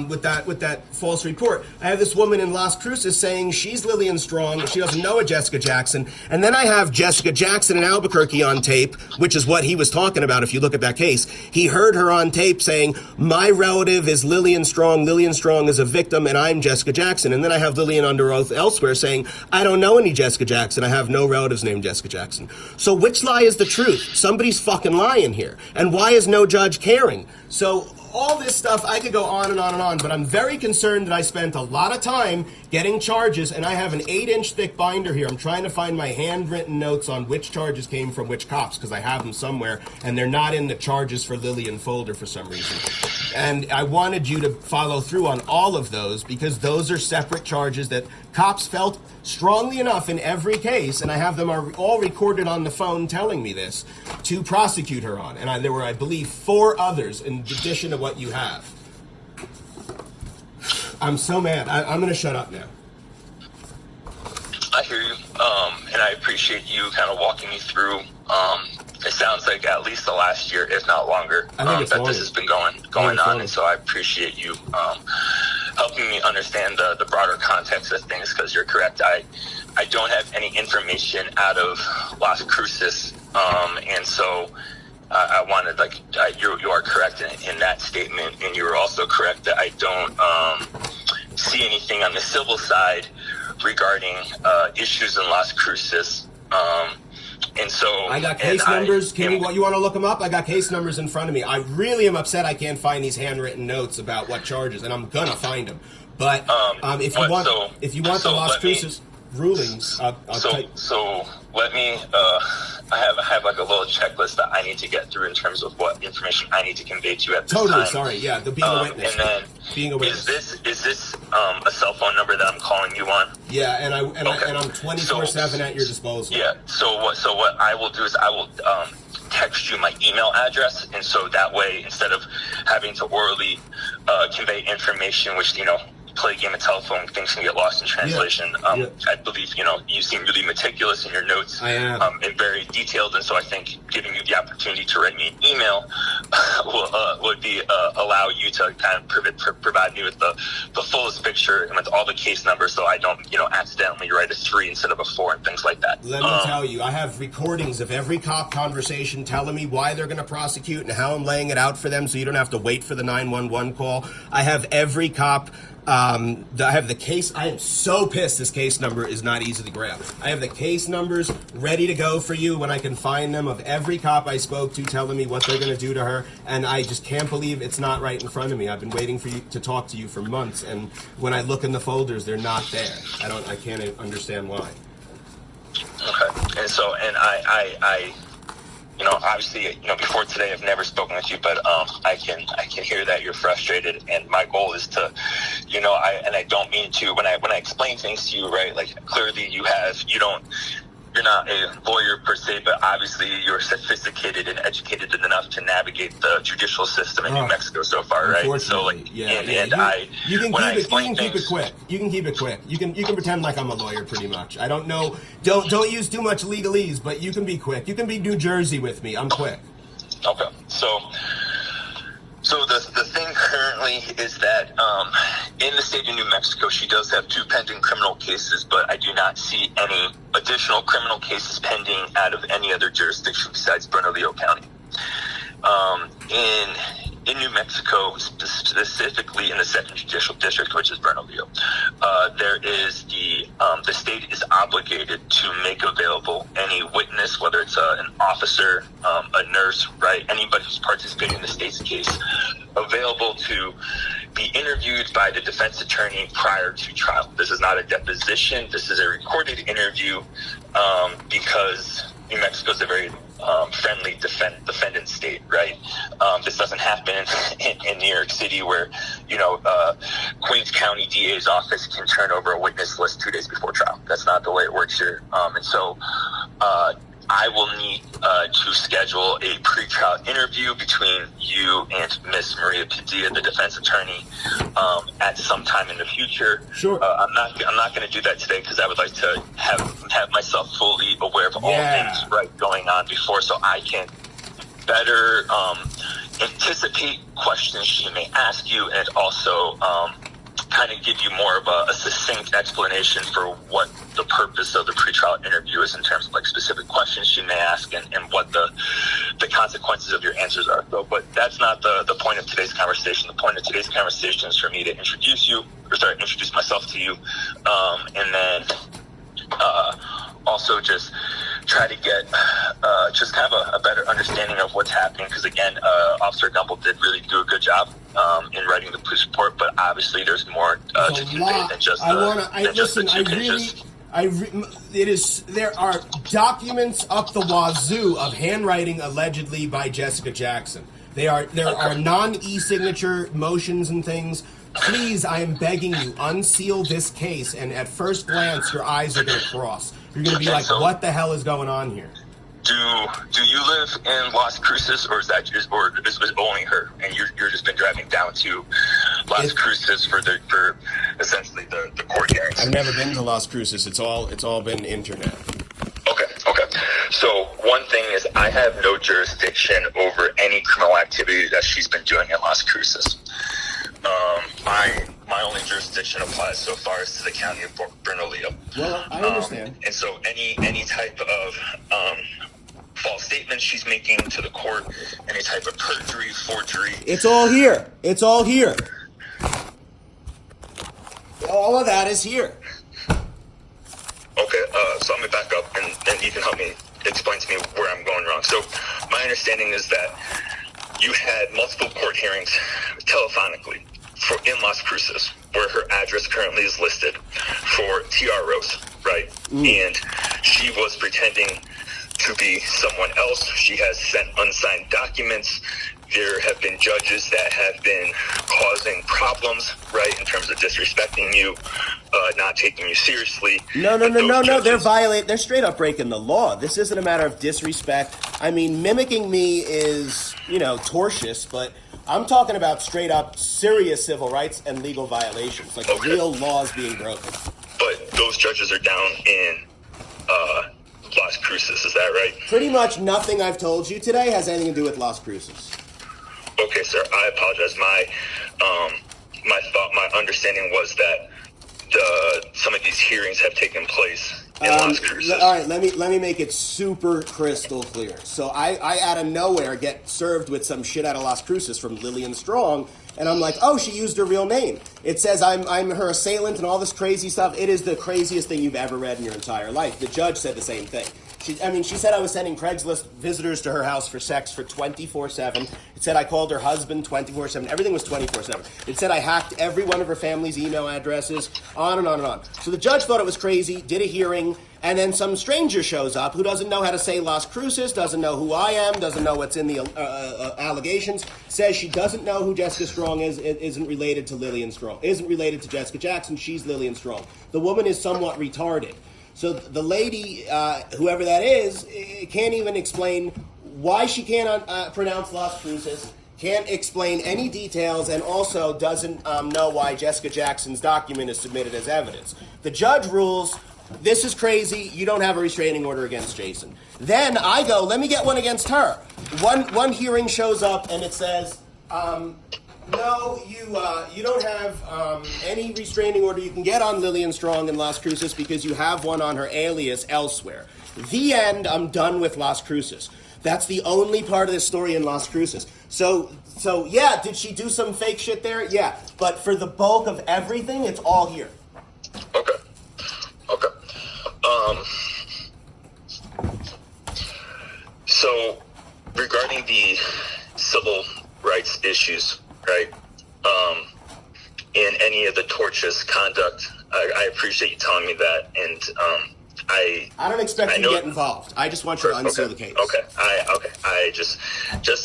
with that false report. I have this woman in Las Cruces saying she's Lillian Strong, she doesn't know a Jessica Jackson. And then I have Jessica Jackson in Albuquerque on tape, which is what he was talking about if you look at that case. He heard her on tape saying, my relative is Lillian Strong is a victim, and I'm Jessica Jackson. And then I have Lillian under oath elsewhere saying, I don't know any Jessica Jackson, I have no relatives named Jessica Jackson. So which lie is the truth? Somebody's fucking lying here. And why is no judge caring? So all this stuff, I could go on and on and on, but I'm very concerned that I spent a lot of time getting charges, and I have an 8-inch thick binder here. I'm trying to find my handwritten notes on which charges came from which cops, because I have them somewhere, and they're not in the charges for Lillian folder for some reason. And I wanted you to follow through on all of those, because those are separate charges that cops felt strongly enough in every case, and I have them all recorded on the phone telling me this, to prosecute her on. And there were, I believe, 4 others in addition to what you have. I'm so mad. I'm going to shut up now. I hear you, and I appreciate you kind of walking me through. It sounds like at least the last year, if not longer, that this has been going on, and so I appreciate you helping me understand the broader context of things, because you're correct. I don't have any information out of Las Cruces, and so I wanted, you are correct in that statement, and you were also correct that I don't see anything on the civil side regarding issues in Las Cruces. And so I got case numbers. You want to look them up? I got case numbers in front of me. I really am upset I can't find these handwritten notes about what charges, and I'm gonna find them. But if you want the Las Cruces rulings, so let me. I have like a little checklist that I need to get through in terms of what information I need to convey to you at this time. Totally, sorry. Yeah, the being a witness. And then being a witness. Is this a cell phone number that I'm calling you on? Yeah, and I'm 24/7 at your disposal. Yeah. So what I will do is I will text you my email address, and so that way, instead of having to orally convey information, which play a game of telephone, things can get lost in translation. I believe, you seem really meticulous in your notes. I am. And very detailed, and so I think giving you the opportunity to write me an email would be allow you to kind of provide me with the fullest picture and with all the case numbers, so I don't, accidentally write a 3 instead of a 4 and things like that. Let me tell you, I have recordings of every cop conversation telling me why they're going to prosecute and how I'm laying it out for them so you don't have to wait for the 911 call. I have every cop. I have the case. I am so pissed this case number is not easy to grab. I have the case numbers ready to go for you when I can find them of every cop I spoke to telling me what they're going to do to her, and I just can't believe it's not right in front of me. I've been waiting for you to talk to you for months, and when I look in the folders, they're not there. I can't understand why. Okay, and so, and I obviously, before today, I've never spoken with you, but I can hear that you're frustrated, and my goal is to, I don't mean to, when I explain things to you, right, like, clearly you're not a lawyer per se, but obviously you're sophisticated and educated enough to navigate the judicial system in New Mexico so far, right? So, like, you can keep it quick. You can keep it quick. You can pretend like I'm a lawyer, pretty much. I don't know. Don't use too much legalese, but you can be quick. You can be New Jersey with me. I'm quick. Okay, So the thing currently is that in the state of New Mexico, she does have 2 pending criminal cases, but I do not see any additional criminal cases pending out of any other jurisdiction besides Bernalillo County. In New Mexico, specifically in the 2nd Judicial District, which is Bernalillo, there is the state is obligated to make available any witness, whether it's an officer, a nurse, right, anybody who's participating in the state's case, available to be interviewed by the defense attorney prior to trial. This is not a deposition. This is a recorded interview because New Mexico is a very friendly defendant state, right? This doesn't happen in New York City where, Queens County DA's office can turn over a witness list 2 days before trial. That's not the way it works here. And so I will need to schedule a pretrial interview between you and Miss Maria Padilla, the defense attorney, at some time in the future. Sure. I'm not going to do that today because I would like to have myself fully aware of all things going on before, so I can better anticipate questions she may ask you, and also kind of give you more of a succinct explanation for what the purpose of the pretrial interview is in terms of like specific questions she may ask and what the consequences of your answers are. So, but that's not the point of today's conversation. The point of today's conversation is for me to introduce myself to you, and then also just try to get just kind of a better understanding of what's happening, because again, Officer Gumble did really do a good job in writing the police report, but obviously there's more to convey than just there are documents up the wazoo of handwriting allegedly by Jessica Jackson. There are non-e-signature motions and things. Please, I am begging you, unseal this case, and at first glance, your eyes are going to cross. You're going to be like, what the hell is going on here? Do you live in Las Cruces, or is only her, and you're just been driving down to Las Cruces for essentially the court hearings? I've never been to Las Cruces. It's all been internet. Okay. So one thing is, I have no jurisdiction over any criminal activity that she's been doing in Las Cruces. My only jurisdiction applies so far is to the county of Bernalillo. Well, I understand. And so any type of false statements she's making to the court, any type of perjury, forgery. It's all here. All of that is here. Okay, so I'm going to back up, and you can help me explain to me where I'm going wrong. So my understanding is that you had multiple court hearings telephonically in Las Cruces, where her address currently is listed for TROs, right? And she was pretending to be someone else. She has sent unsigned documents. There have been judges that have been causing problems, right, in terms of disrespecting you, not taking you seriously. No. They're straight up breaking the law. This isn't a matter of disrespect. I mean, mimicking me is, tortious, but I'm talking about straight up serious civil rights and legal violations, like real laws being broken. But those judges are down in Las Cruces, is that right? Pretty much nothing I've told you today has anything to do with Las Cruces. Okay, sir. I apologize. My understanding was that some of these hearings have taken place in Las Cruces. All right, let me make it super crystal clear. So I out of nowhere get served with some shit out of Las Cruces from Lillian Strong, and I'm like, oh, she used her real name. It says I'm her assailant and all this crazy stuff. It is the craziest thing you've ever read in your entire life. The judge said the same thing. She said I was sending Craigslist visitors to her house for sex for 24/7. It said I called her husband 24/7. Everything was 24/7. It said I hacked every one of her family's email addresses, on and on and on. So the judge thought it was crazy, did a hearing, and then some stranger shows up who doesn't know how to say Las Cruces, doesn't know who I am, doesn't know what's in the allegations, says she doesn't know who Jessica Strong is, isn't related to Lillian Strong, isn't related to Jessica Jackson, she's Lillian Strong. The woman is somewhat retarded. So the lady, whoever that is, can't even explain why she can't pronounce Las Cruces, can't explain any details, and also doesn't know why Jessica Jackson's document is submitted as evidence. The judge rules, this is crazy, you don't have a restraining order against Jason. Then I go, let me get one against her. One hearing shows up and it says, no, you don't have any restraining order you can get on Lillian Strong in Las Cruces because you have one on her alias elsewhere. The end, I'm done with Las Cruces. That's the only part of this story in Las Cruces. So yeah, did she do some fake shit there? Yeah, but for the bulk of everything, it's all here. Okay. So regarding the civil rights issues, right? In any of the tortious conduct, I appreciate you telling me that, and I don't expect you to get involved. I just want you to unseal the case. Okay. I just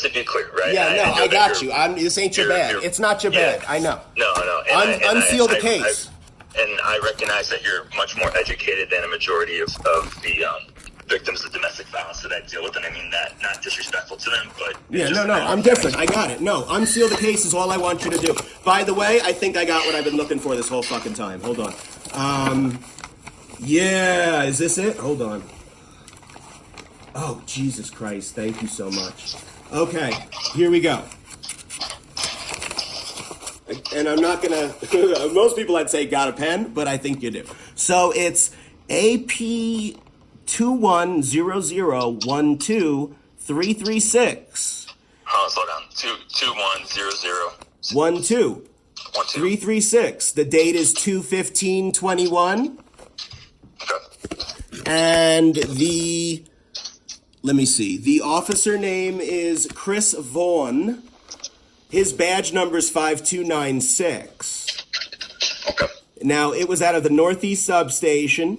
to be clear, right? Yeah, I got you. This ain't your bad. It's not your bad. I know. No. Unseal the case. And I recognize that you're much more educated than a majority of the victims of domestic violence that I deal with, and I mean that not disrespectful to them, but I'm different. I got it. No, unseal the case is all I want you to do. By the way, I think I got what I've been looking for this whole fucking time. Hold on. Yeah, is this it? Hold on. Oh, Jesus Christ! Thank you so much. Okay, here we go. And I'm not gonna. Most people I'd say got a pen, but I think you do. So it's AP 210012-336. Slow down. 2100-12-336. The date is 2/15/21. Okay. And let me see. The officer name is Chris Vaughn. His badge number is 5296. Okay. Now, it was out of the Northeast substation,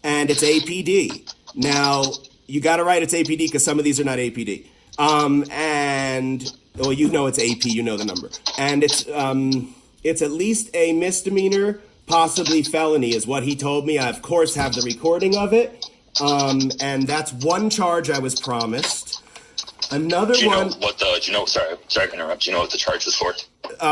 and it's APD. Now, you got to write it's APD because some of these are not APD. You know it's AP, you know the number. And it's at least a misdemeanor, possibly felony, is what he told me. I, of course, have the recording of it. And that's one charge I was promised. Another one. Sorry to interrupt. Do you know what the charge is for?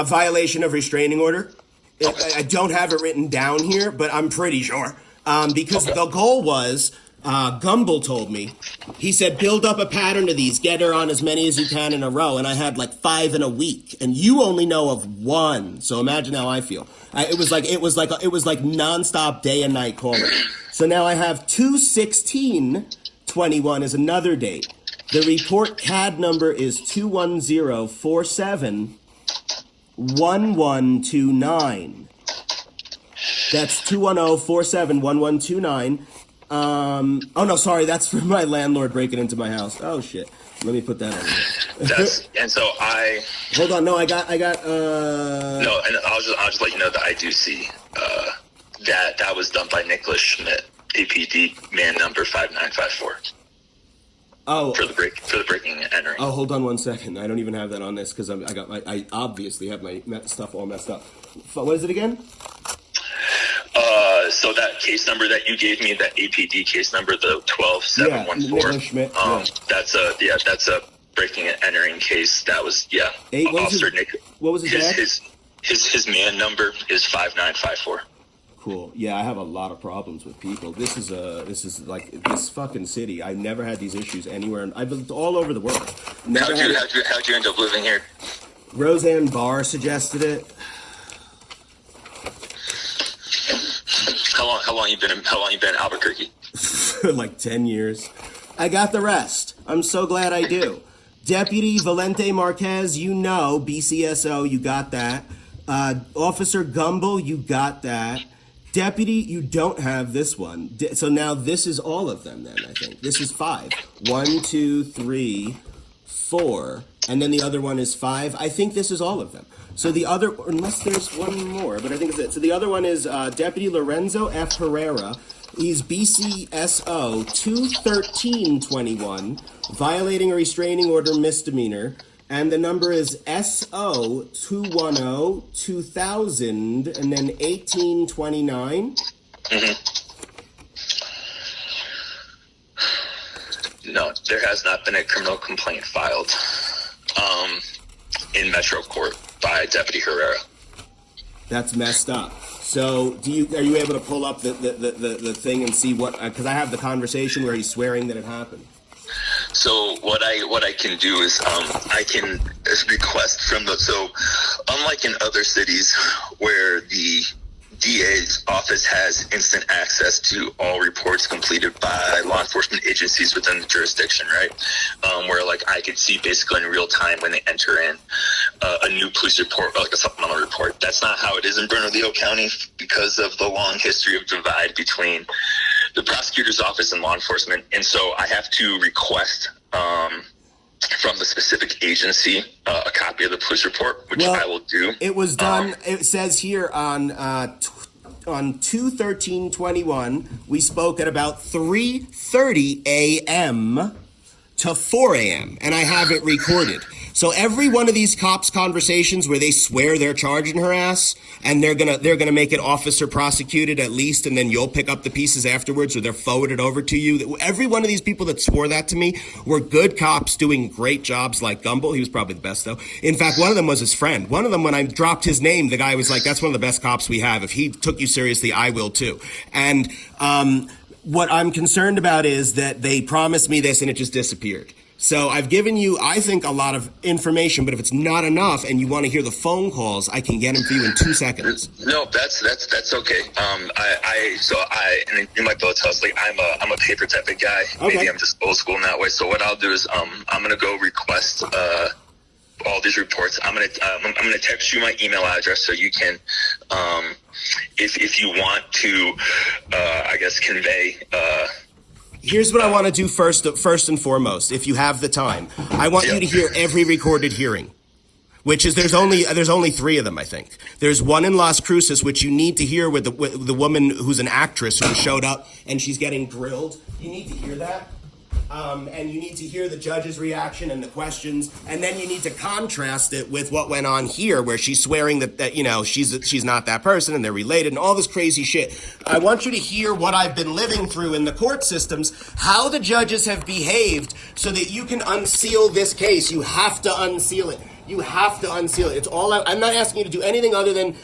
Violation of restraining order. Okay. I don't have it written down here, but I'm pretty sure. Because the goal was, Gumble told me, he said, build up a pattern of these, get her on as many as you can in a row. And I had like 5 in a week, and you only know of 1. So imagine how I feel. It was like nonstop day and night calling. So now I have 2/16/21 is another date. The report CAD number is 210471129. That's 210471129. Oh no, sorry, that's for my landlord breaking into my house. Oh shit. Let me put that on there. Hold on, no, I got No, and I'll just let you know that I do see that was done by Nicholas Schmidt, APD man number 5954. Oh, for the breaking and entering. Oh, hold on one second. I don't even have that on this because I obviously have my stuff all messed up. What is it again? So that case number that you gave me, that APD case number, the 12714. Schmidt. That's a breaking and entering case. That was, Officer Nick. What was his name? His man number is 5954. Cool. Yeah, I have a lot of problems with people. This is like this fucking city. I never had these issues anywhere. I've lived all over the world. How'd you end up living here? Roseanne Barr suggested it. How long you been in Albuquerque? Like 10 years. I got the rest. I'm so glad I do. Deputy Valente Marquez, BCSO, you got that. Officer Gumbel, you got that. Deputy, you don't have this one. So now this is all of them then, I think. This is 5. 1, 2, 3, 4. And then the other one is 5. I think this is all of them. So the other, unless there's one more, but I think it's it. So the other one is Deputy Lorenzo F. Herrera. He's BCSO 21321, violating a restraining order misdemeanor. And the number is SO 210 2000 and then 1829. No, there has not been a criminal complaint filed in Metro Court by Deputy Herrera. That's messed up. So, are you able to pull up the thing and see what? Because I have the conversation where he's swearing that it happened. So what I can do is I can request from so unlike in other cities where the DA's office has instant access to all reports completed by law enforcement agencies within the jurisdiction, right? Where like I could see basically in real time when they enter in a new police report, or like a supplemental report. That's not how it is in Bernalillo County because of the long history of divide between the prosecutor's office and law enforcement. And so I have to request from the specific agency a copy of the police report, which I will do. It was done. It says here on 2/13/21, we spoke at about 3:30 a.m. to 4 a.m. and I have it recorded. So every one of these cops' conversations where they swear they're charging her ass and they're gonna make it officer prosecuted at least, and then you'll pick up the pieces afterwards or they're forwarded over to you. Every one of these people that swore that to me were good cops doing great jobs, like Gumbel. He was probably the best though. In fact, one of them was his friend. One of them, when I dropped his name, the guy was like, "That's one of the best cops we have. If he took you seriously, I will too." And what I'm concerned about is that they promised me this and it just disappeared. So I've given you, I think, a lot of information, but if it's not enough and you want to hear the phone calls, I can get them for you in 2 seconds. No, that's okay. And you might be able to tell us, like, I'm a paper type of guy. Okay. Maybe I'm just old school in that way. So what I'll do is, I'm gonna go request all these reports. I'm gonna text you my email address so you can, if you want to, I guess convey. Here's what I want to do first and foremost, if you have the time. I want you to hear every recorded hearing, which is there's only 3 of them, I think. There's one in Las Cruces, which you need to hear with the woman who's an actress who showed up and she's getting grilled. You need to hear that. And you need to hear the judge's reaction and the questions, and then you need to contrast it with what went on here, where she's swearing that she's not that person and they're related and all this crazy shit. I want you to hear what I've been living through in the court systems, how the judges have behaved, so that you can unseal this case. You have to unseal it. You have to unseal it. It's all I'm not asking you to do anything other than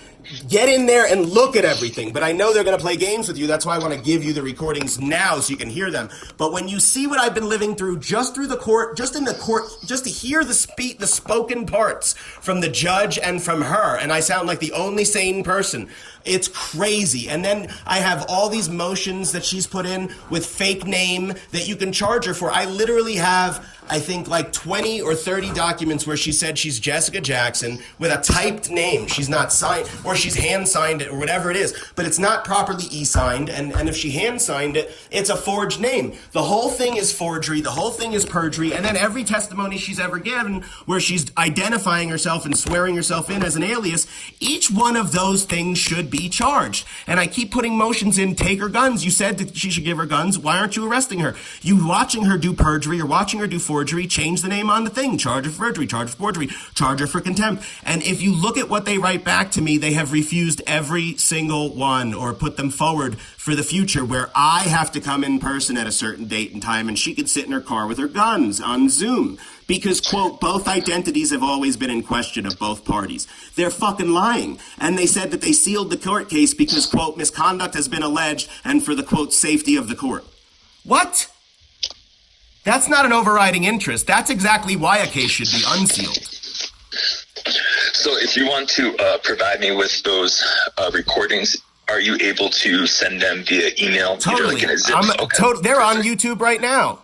get in there and look at everything. But I know they're going to play games with you. That's why I want to give you the recordings now so you can hear them. But when you see what I've been living through just through the court, just in the court, just to hear the spoken parts from the judge and from her, and I sound like the only sane person. It's crazy. And then I have all these motions that she's put in with fake name that you can charge her for. I literally have, I think, like 20 or 30 documents where she said she's Jessica Jackson with a typed name. She's not signed, or she's hand-signed it, or whatever it is. But it's not properly e-signed, and if she hand-signed it, it's a forged name. The whole thing is forgery. The whole thing is perjury. And then every testimony she's ever given where she's identifying herself and swearing herself in as an alias, each one of those things should be charged. And I keep putting motions in, take her guns. You said that she should give her guns. Why aren't you arresting her? You watching her do perjury or watching her do forgery, change the name on the thing. Charge her for perjury, charge her for forgery, charge her for contempt. And if you look at what they write back to me, they have have refused every single one or put them forward for the future where I have to come in person at a certain date and time and she could sit in her car with her guns on Zoom. Because, quote, both identities have always been in question of both parties. They're fucking lying. And they said that they sealed the court case because, quote, misconduct has been alleged and for the, quote, safety of the court. What? That's not an overriding interest. That's exactly why a case should be unsealed. So if you want to provide me with those recordings, are you able to send them via email? Totally. Like in a zip? They're on YouTube right now.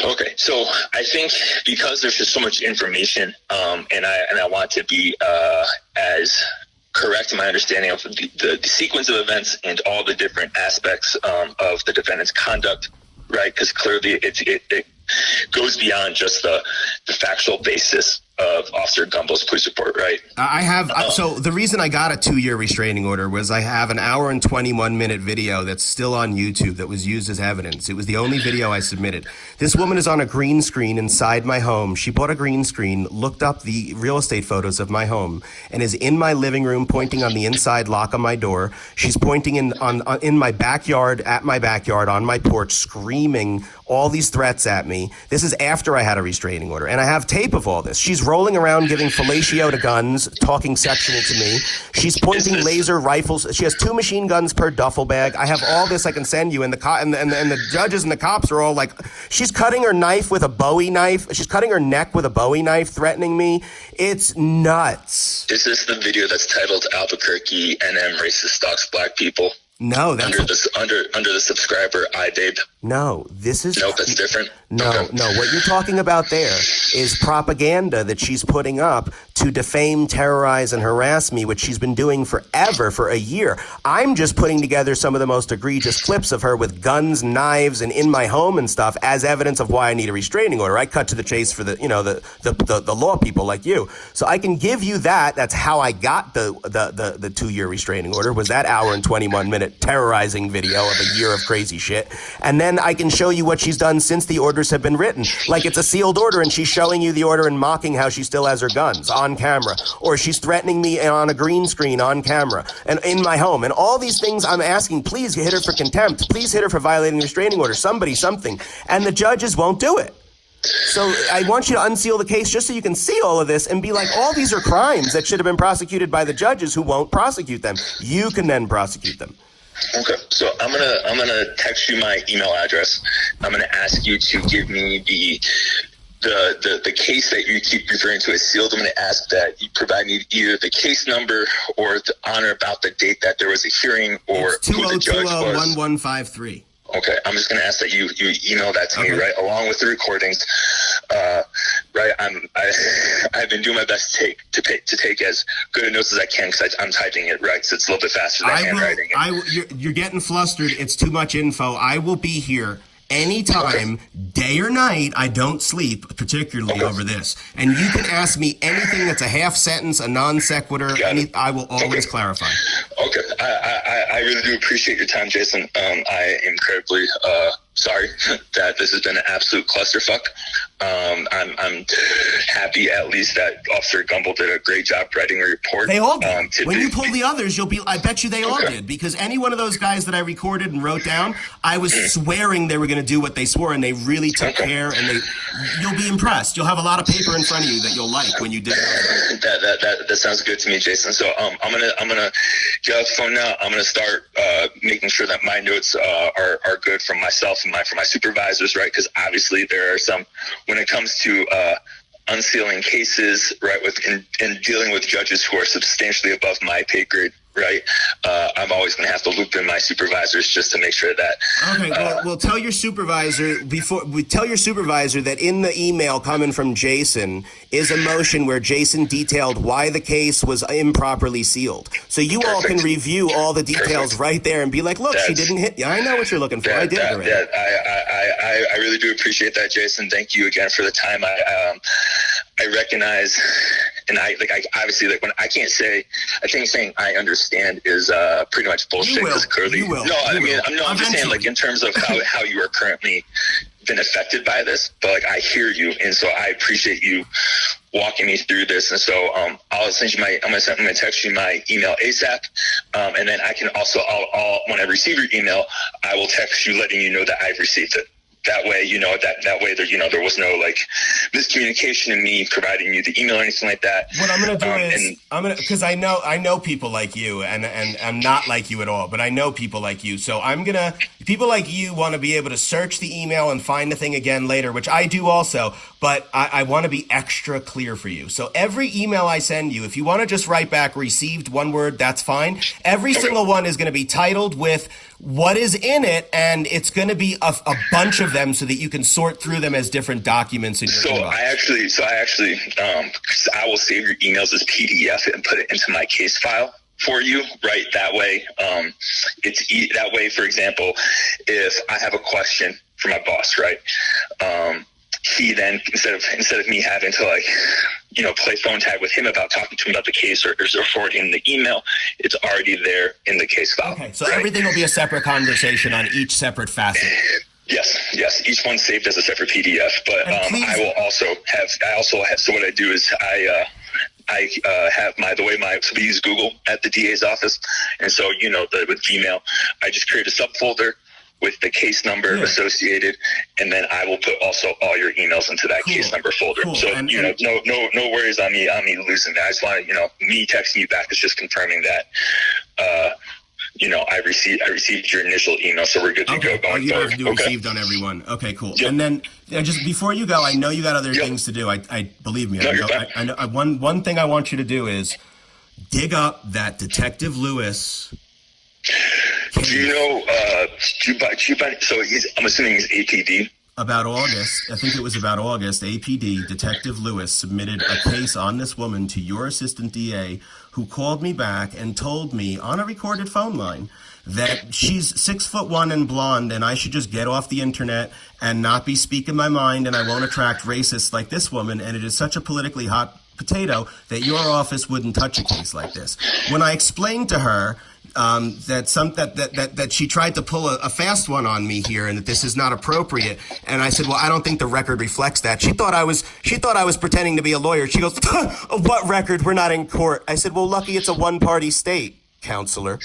Okay, so I think because there's just so much information, and I want to be as correct in my understanding of the sequence of events and all the different aspects of the defendant's conduct, right? Because clearly it goes beyond just the factual basis of Officer Gumbo's police report, right? So the reason I got a 2-year restraining order was I have an hour and 21-minute video that's still on YouTube that was used as evidence. It was the only video I submitted. This woman is on a green screen inside my home. She bought a green screen, looked up the real estate photos of my home, and is in my living room pointing on the inside lock on my door. She's pointing in my backyard, at my backyard, on my porch, screaming all these threats at me. This is after I had a restraining order, and I have tape of all this. She's rolling around giving fellatio to guns, talking sexual to me. She's pointing laser rifles. She has 2 machine guns per duffel bag. I have all this I can send you, and the judges and the cops are all like, she's cutting her knife with a Bowie knife. She's cutting her neck with a Bowie knife, threatening me. It's nuts. Is this the video that's titled Albuquerque NM Racist Stalks Black People? No, that's under the subscriber iBabe. No, this is... No, that's different? No, okay. No, what you're talking about there is propaganda that she's putting up to defame, terrorize, and harass me, which she's been doing forever, for a year. I'm just putting together some of the most egregious clips of her with guns, knives, and in my home and stuff as evidence of why I need a restraining order. I cut to the chase for the law people like you. So I can give you that. That's how I got the 2-year restraining order, was that hour and 21-minute terrorizing video of a year of crazy shit. And then I can show you what she's done since the orders have been written. Like it's a sealed order and she's showing you the order and mocking how she still has her guns on camera. Or she's threatening me on a green screen on camera and in my home. And all these things I'm asking, please hit her for contempt. Please hit her for violating the restraining order. Somebody, something. And the judges won't do it. So I want you to unseal the case just so you can see all of this and be like, all these are crimes that should have been prosecuted by the judges who won't prosecute them. You can then prosecute them. Okay, so I'm gonna text you my email address. I'm gonna ask you to give me the case that you keep referring to as sealed. I'm gonna ask that you provide me either the case number or on or about the date that there was a hearing or who the judge was. 2020-1153. Okay, I'm just gonna ask that you email that to me, right, along with the recordings. Right, I've been doing my best to take as good a notes as I can because I'm typing it, right, so it's a little bit faster than handwriting. You're getting flustered. It's too much info. I will be here anytime, day or night. I don't sleep, particularly over this. And you can ask me anything that's a half sentence, a non sequitur. I will always clarify. Okay, I really do appreciate your time, Jason. I am incredibly sorry that this has been an absolute clusterfuck. I'm happy at least that Officer Gumbo did a great job writing a report. They all did. When you pull the others, I bet you they all did, because any one of those guys that I recorded and wrote down, I was swearing they were going to do what they swore, and they really took care. And you'll be impressed. You'll have a lot of paper in front of you that you'll like when you did that. That sounds good to me, Jason. So I'm gonna get off the phone now. I'm gonna start making sure that my notes are good from myself and for my supervisors, right? Because obviously there are some, when it comes to unsealing cases, right, and dealing with judges who are substantially above my pay grade, right, I'm always going to have to loop in my supervisors just to make sure that. Okay, well, tell your supervisor that in the email coming from Jason is a motion where Jason detailed why the case was improperly sealed. So you all can review all the details right there and be like, look, she didn't hit. Yeah, I know what you're looking for. I did it already. I really do appreciate that, Jason. Thank you again for the time. I recognize, and I obviously when I can't say, I think saying I understand is pretty much bullshit. You will. Clearly, You will. No, I'm just saying, like, in terms of how you are currently been affected by this, but like I hear you, and so I appreciate you walking me through this. And so I'll send you I'm gonna text you my email ASAP, and then I can also when I receive your email, I will text you letting you know that I've received it. That way, that way there, there was no like miscommunication in me providing you the email or anything like that. What I'm going to do is because I know people like you, and I'm not like you at all, but I know people like you. So people like you want to be able to search the email and find the thing again later, which I do also, but I want to be extra clear for you. So every email I send you, if you want to just write back received, one word, that's fine. Every single one is going to be titled with what is in it, and it's going to be a bunch of them so that you can sort through them as different documents in your inbox. I will save your emails as PDF and put it into my case file for you, right? That way, that way, for example, if I have a question for my boss, right? He then, instead of me having to play phone tag with him about talking to him about the case or forwarding the email, it's already there in the case file. Okay, so everything will be a separate conversation on each separate facet. Yes. Each one's saved as a separate PDF. But I will also have. So what I do is I have so we use Google at the DA's office, and so with Gmail, I just create a subfolder with the case number associated, and then I will put also all your emails into that case number folder. Cool. So no worries on me losing that. I just want me texting you back is just confirming that I received your initial email, so we're good to go going you forward. have to do received on everyone. Okay, cool. Yep. And then just before you go, I know you got other things to do. I believe me. I know. One thing I want you to do is dig up that Detective Lewis. Do you know? So I'm assuming he's APD. About August, I think it was about August, APD, Detective Lewis submitted a case on this woman to your assistant DA, who called me back and told me on a recorded phone line that she's 6'1" and blonde, and I should just get off the internet and not be speaking my mind, and I won't attract racists like this woman, and it is such a politically hot potato that your office wouldn't touch a case like this. When I explained to her that she tried to pull a fast one on me here, and that this is not appropriate, and I said, well, I don't think the record reflects that. She thought I was pretending to be a lawyer. She goes, what record? We're not in court. I said, well, lucky it's a one-party state, counselor.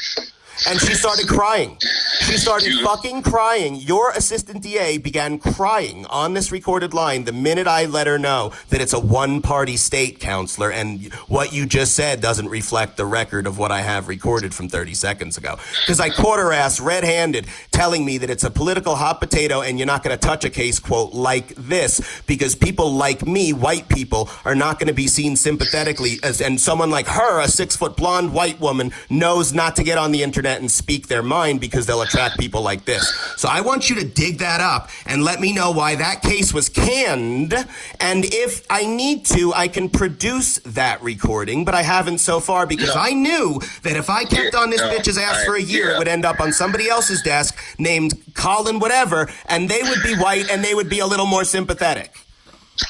And she started crying. She started fucking crying. Your assistant DA began crying on this recorded line the minute I let her know that it's a one-party state, counselor, and what you just said doesn't reflect the record of what I have recorded from 30 seconds ago. Because I caught her ass red-handed telling me that it's a political hot potato and you're not going to touch a case, quote, like this, because people like me, white people, are not going to be seen sympathetically, and someone like her, a 6-foot blonde white woman, knows not to get on the internet and speak their mind because they'll attract people like this. So I want you to dig that up and let me know why that case was canned, and if I need to, I can produce that recording, but I haven't so far because I knew that if I kept on this bitch's ass for a year, it would end up on somebody else's desk named Colin whatever, and they would be white and they would be a little more sympathetic.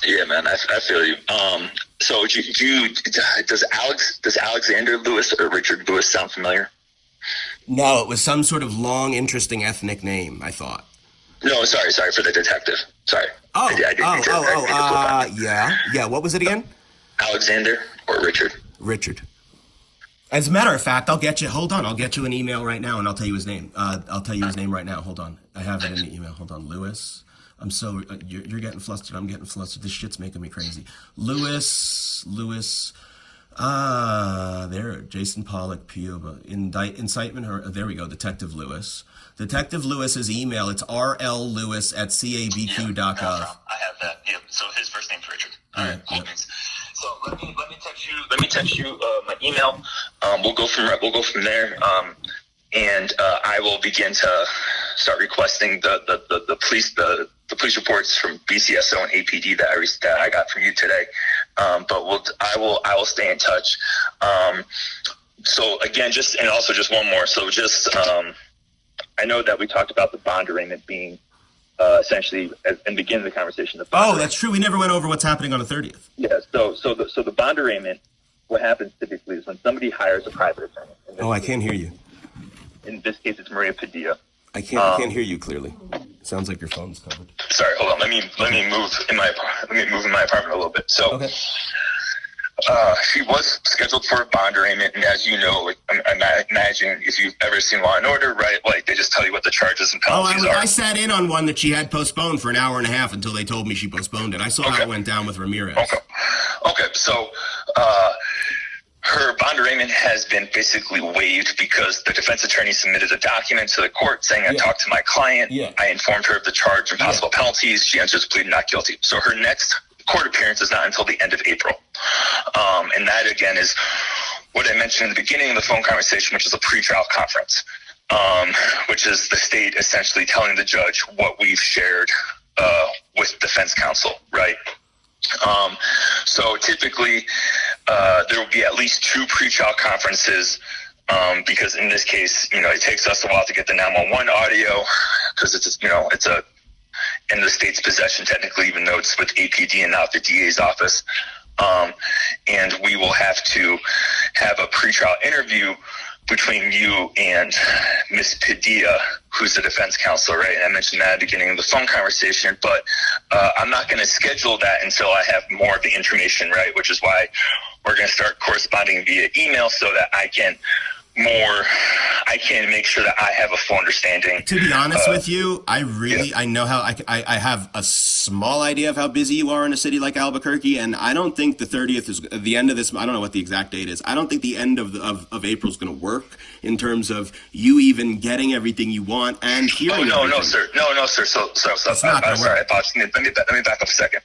Yeah, man, I feel you. So does Alexander Lewis or Richard Lewis sound familiar? No, it was some sort of long, interesting ethnic name, I thought. No, sorry for the detective. Sorry. Yeah. What was it again? Alexander or Richard? Richard. As a matter of fact, I'll get you an email right now, and I'll tell you his name. I'll tell you his name right now. Hold on. I have it in the email. Hold on. Lewis. I'm so... you're getting flustered. I'm getting flustered. This shit's making me crazy. Lewis... there, Jason Pollock, Pioba, incitement, there we go, Detective Lewis. Detective Lewis's email, it's rllewis@cabq.gov. I have that, yeah, so his first name's Richard. All right, cool. Yep. So let me text you my email. We'll go from there. And I will begin to start requesting the police reports from BCSO and APD that I got from you today. But I will stay in touch. So again, just one more. So I know that we talked about the bond arraignment being essentially in the beginning of the conversation. That's true. We never went over what's happening on the 30th. Yeah. So the bond arraignment, what happens typically is when somebody hires a private attorney. I can't hear you. In this case, it's Maria Padilla. I can't hear you clearly. Sounds like your phone's covered. Sorry, hold on. Let me move in my apartment a little bit. So, Okay. She was scheduled for a bond arraignment, and as you know, like, I imagine if you've ever seen Law and Order, right? Like, they just tell you what the charges and penalties are. I sat in on one that she had postponed for an hour and a half until they told me she postponed it. I saw how it went down with Ramirez. Okay. So, her bond arraignment has been basically waived because the defense attorney submitted a document to the court saying, I talked to my client. Yeah. I informed her of the charge and possible penalties. She enters a plea not guilty. So her next court appearance is not until the end of April. And that, again, is what I mentioned in the beginning of the phone conversation, which is a pretrial conference, which is the state essentially telling the judge what we've shared with defense counsel, right? So typically, there will be at least 2 pretrial conferences, because in this case, it takes us a while to get the 911 audio because it's in the state's possession technically, even though it's with APD and not the DA's office. And we will have to have a pretrial interview between you and Miss Padilla, who's the defense counsel, right? And I mentioned that at the beginning of the phone conversation, but I'm not going to schedule that until I have more of the information, right? Which is why we're going to start corresponding via email so that I can make sure that I have a full understanding. To be honest with you, I know how I have a small idea of how busy you are in a city like Albuquerque, and I don't think the 30th is the end of this. I don't know what the exact date is. I don't think the end of April is going to work in terms of you even getting everything you want and hearing. No, sir. So I'm sorry. I apologize. Let me back up a second.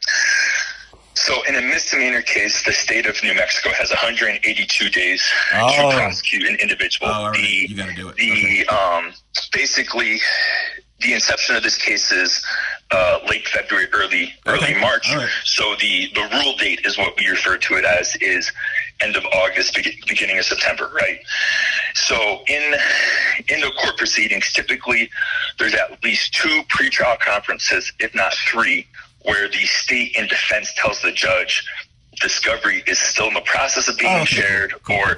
So in a misdemeanor case, the state of New Mexico has 182 days to prosecute an individual. All right. You got to do it. Basically, the inception of this case is late February, early March. Right. So the rule date is what we refer to it as is end of August, beginning of September, right? So in the court proceedings, typically there's at least 2 pretrial conferences, if not 3, where the state and defense tells the judge discovery is still in the process of being shared, or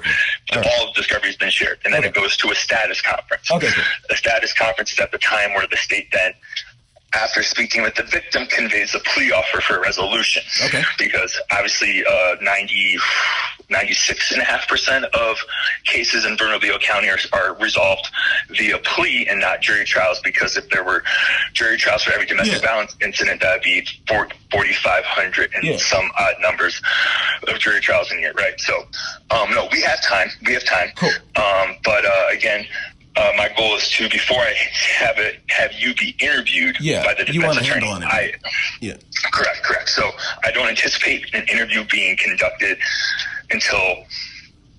all of discovery has been shared. And then it goes to a status conference. A status conference is at the time where the state then, after speaking with the victim, conveys a plea offer for resolution. Because obviously 96.5% of cases in Bernalillo County are resolved via plea and not jury trials, because if there were jury trials for every domestic violence incident, that would be 4,500 and some odd numbers of jury trials in here, right? So, no, we have time. Cool. But again, my goal is to, before I have you be interviewed by the defense attorney. Correct. So I don't anticipate an interview being conducted until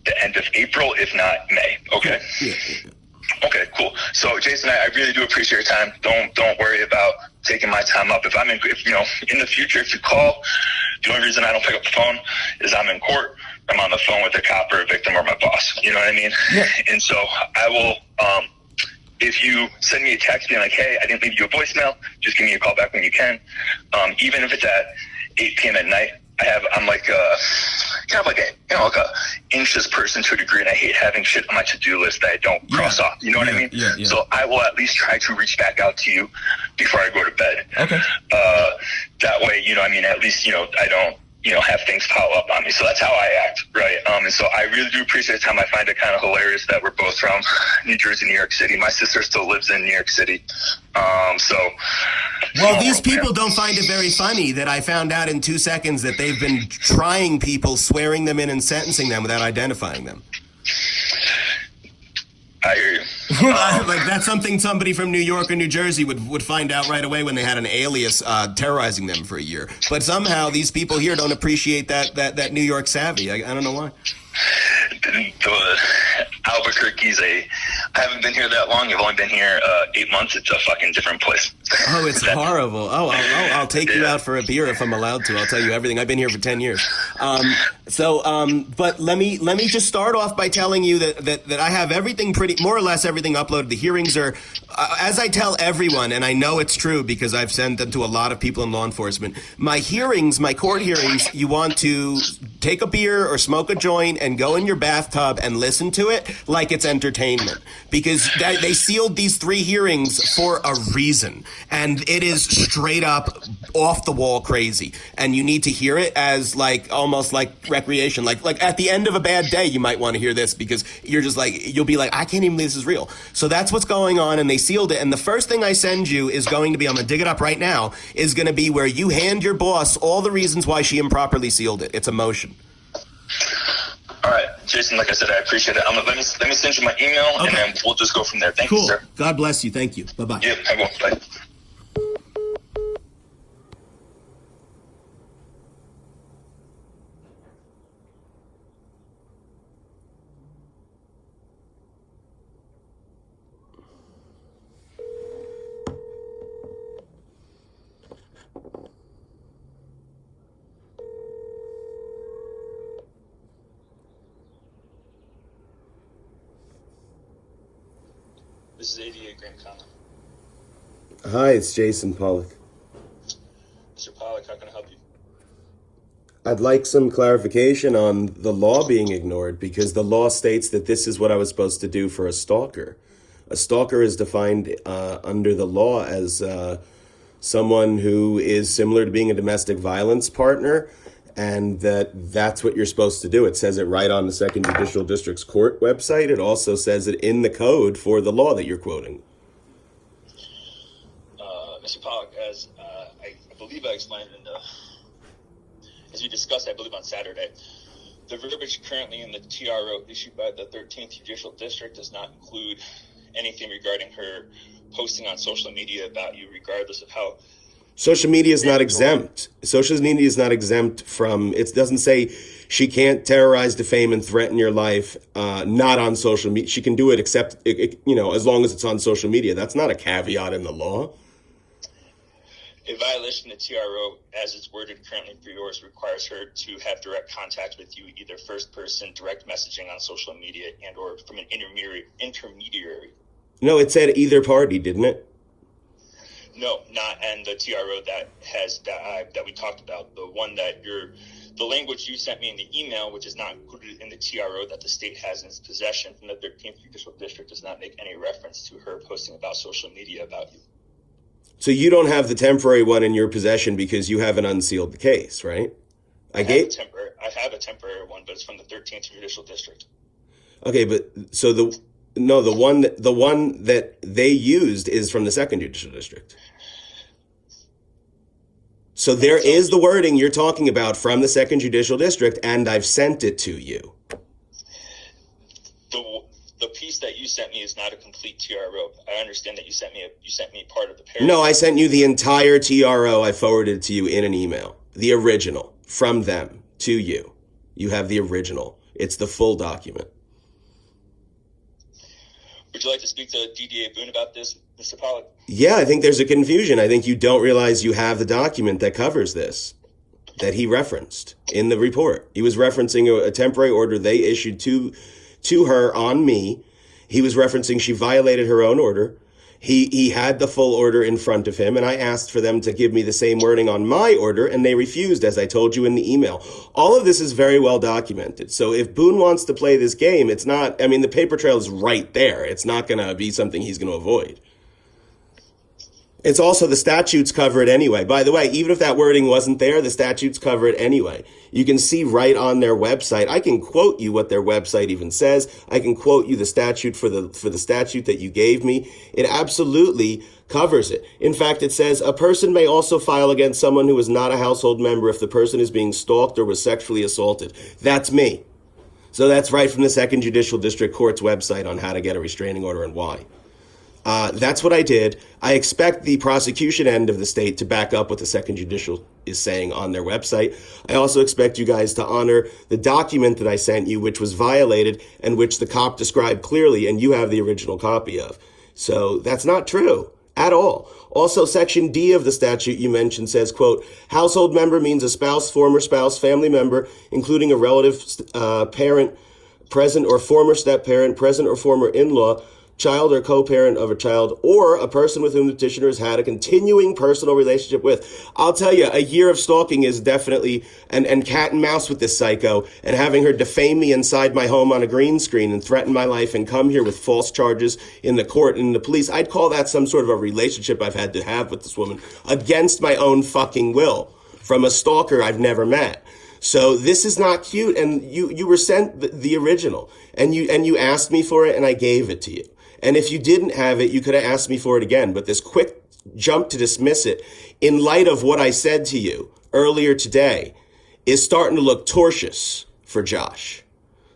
the end of April, if not May. Okay. Okay, cool. So Jason, I really do appreciate your time. Don't worry about taking my time up. If in the future, if you call, the only reason I don't pick up the phone is I'm in court. I'm on the phone with a cop or a victim or my boss. You know what I mean? Yeah. And so I will, if you send me a text being like, hey, I didn't leave you a voicemail, just give me a call back when you can. Even if it's at 8 p.m. at night, I'm like kind of like a anxious person to a degree, and I hate having shit on my to-do list that I don't cross off. You know what I mean? Yeah. So I will at least try to reach back out to you before I go to bed. Okay. That way, at least, I don't, have things pile up on me. So that's how I act, right? And so I really do appreciate the time. I find it kind of hilarious that we're both from New Jersey, New York City. My sister still lives in New York City. Well, these people don't find it very funny that I found out in 2 seconds that they've been trying people, swearing them in and sentencing them without identifying them. I hear you. Like, that's something somebody from New York or New Jersey would find out right away when they had an alias terrorizing them for a year. But somehow these people here don't appreciate that New York savvy. I don't know why. Albuquerque's I haven't been here that long. I've only been here 8 months. It's a fucking different place. Oh, it's horrible. I'll take you out for a beer if I'm allowed to. I'll tell you everything. I've been here for 10 years. But let me just start off by telling you that I have everything more or less everything uploaded. The hearings are, as I tell everyone, and I know it's true because I've sent them to a lot of people in law enforcement. My court hearings, you want to take a beer or smoke a joint and go in your bathtub and listen to it like it's entertainment, because they sealed these 3 hearings for a reason, and it is straight up off the wall crazy, and you need to hear it as almost like recreation, like at the end of a bad day you might want to hear this, because you'll be like, I can't even believe this is real. So that's what's going on, and they sealed it. And the first thing I send you is going to be, I'm gonna dig it up right now, is going to be where you hand your boss all the reasons why she improperly sealed it. It's a motion. All right, Jason, like I said, I appreciate it. Let me send you my email, okay, and then we'll just go from there. Thank you, sir. God bless you. Thank you. Bye-bye. Yeah, I will. Bye. This is ADA Grant Conlon. Hi, it's Jason Pollock. Mr. Pollock, how can I help you? I'd like some clarification on the law being ignored, because the law states that this is what I was supposed to do for a stalker. A stalker is defined under the law as someone who is similar to being a domestic violence partner, and that's what you're supposed to do. It says it right on the Second Judicial District's court website. It also says it in the code for the law that you're quoting. Mr. Pollock, as I believe I explained as we discussed, I believe on Saturday, the verbiage currently in the TRO issued by the 13th Judicial District does not include anything regarding her posting on social media about you, regardless of how. Social media is not exempt. Social media is not exempt from, it doesn't say she can't terrorize, defame, and threaten your life, not on social media. She can do it except, as long as it's on social media. That's not a caveat in the law. A violation of TRO, as it's worded currently for yours, requires her to have direct contact with you, either first person, direct messaging on social media, and or from an intermediary. No, it said either party, didn't it? No, not. And the TRO that we talked about, the one that the language you sent me in the email, which is not included in the TRO that the state has in its possession from the 13th Judicial District, does not make any reference to her posting about social media about you. So you don't have the temporary one in your possession because you haven't unsealed the case, right? I have a temporary one, but it's from the 13th Judicial District. Okay, but so the one that they used is from the Second Judicial District. So there is the wording you're talking about from the Second Judicial District, and I've sent it to you. The piece that you sent me is not a complete TRO. I understand that you sent me part of the paragraph. No, I sent you the entire TRO. I forwarded it to you in an email. The original from them to you. You have the original. It's the full document. Would you like to speak to DDA Boone about this, Mr. Pollock? Yeah, I think there's a confusion. I think you don't realize you have the document that covers this, that he referenced in the report. He was referencing a temporary order they issued to her on me. He was referencing she violated her own order. He had the full order in front of him, and I asked for them to give me the same wording on my order, and they refused, as I told you in the email. All of this is very well documented. So if Boone wants to play this game, it's not, the paper trail is right there. It's not going to be something he's going to avoid. It's also the statutes cover it anyway. By the way, even if that wording wasn't there, the statutes cover it anyway. You can see right on their website. I can quote you what their website even says. I can quote you the statute for the statute that you gave me. It absolutely covers it. In fact, it says a person may also file against someone who is not a household member if the person is being stalked or was sexually assaulted. That's me. So that's right from the Second Judicial District Court's website on how to get a restraining order and why. That's what I did. I expect the prosecution end of the state to back up what the Second Judicial is saying on their website. I also expect you guys to honor the document that I sent you, which was violated and which the cop described clearly, and you have the original copy of. So that's not true at all. Also, Section D of the statute you mentioned says, quote, household member means a spouse, former spouse, family member, including a relative, parent, present or former step-parent, present or former in-law, child or co-parent of a child, or a person with whom the petitioner has had a continuing personal relationship with. I'll tell you, a year of stalking is definitely, and cat and mouse with this psycho, and having her defame me inside my home on a green screen and threaten my life and come here with false charges in the court and the police. I'd call that some sort of a relationship I've had to have with this woman against my own fucking will from a stalker I've never met. So this is not cute, and you were sent the original, and you asked me for it, and I gave it to you. And if you didn't have it, you could have asked me for it again. But this quick jump to dismiss it, in light of what I said to you earlier today, is starting to look tortious for Josh.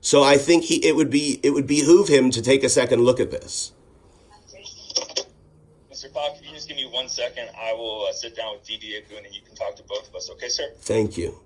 So I think it would behoove him to take a second look at this. Mr. Bob, can you just give me 1 second? I will sit down with DD Agoon and you can talk to both of us. Okay, sir? Thank you.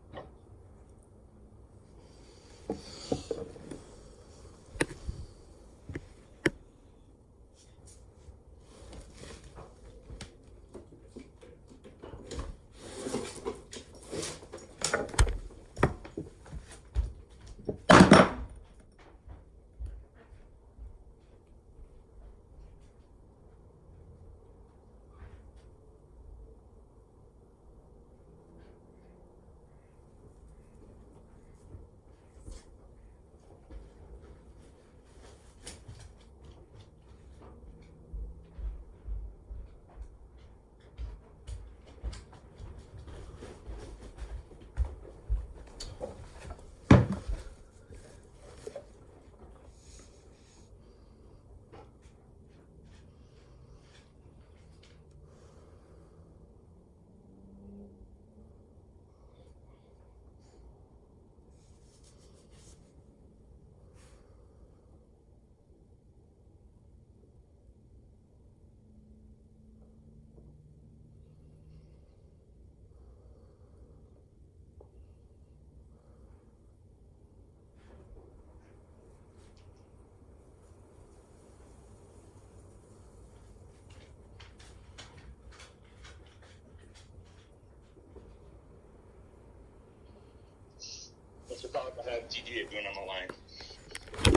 Mr. Bob, I have DD Agoon on the line.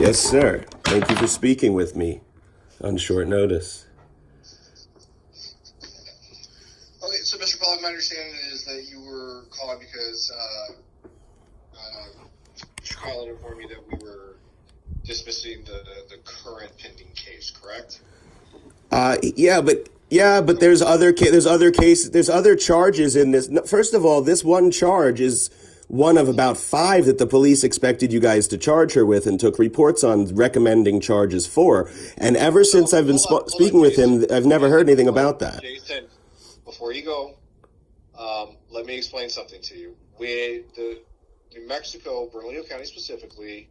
Yes, sir. Thank you for speaking with me on short notice. Okay, so Mr. Pollack, my understanding is that you were calling because Mr. Carlin informed you that we were dismissing the current pending case, correct? But there's other cases, there's other charges in this. First of all, this one charge is one of about 5 that the police expected you guys to charge her with and took reports on recommending charges for. And ever since I've been speaking with him, I've never heard anything about that. Jason, before you go, let me explain something to you. With the New Mexico, Bernalillo County specifically,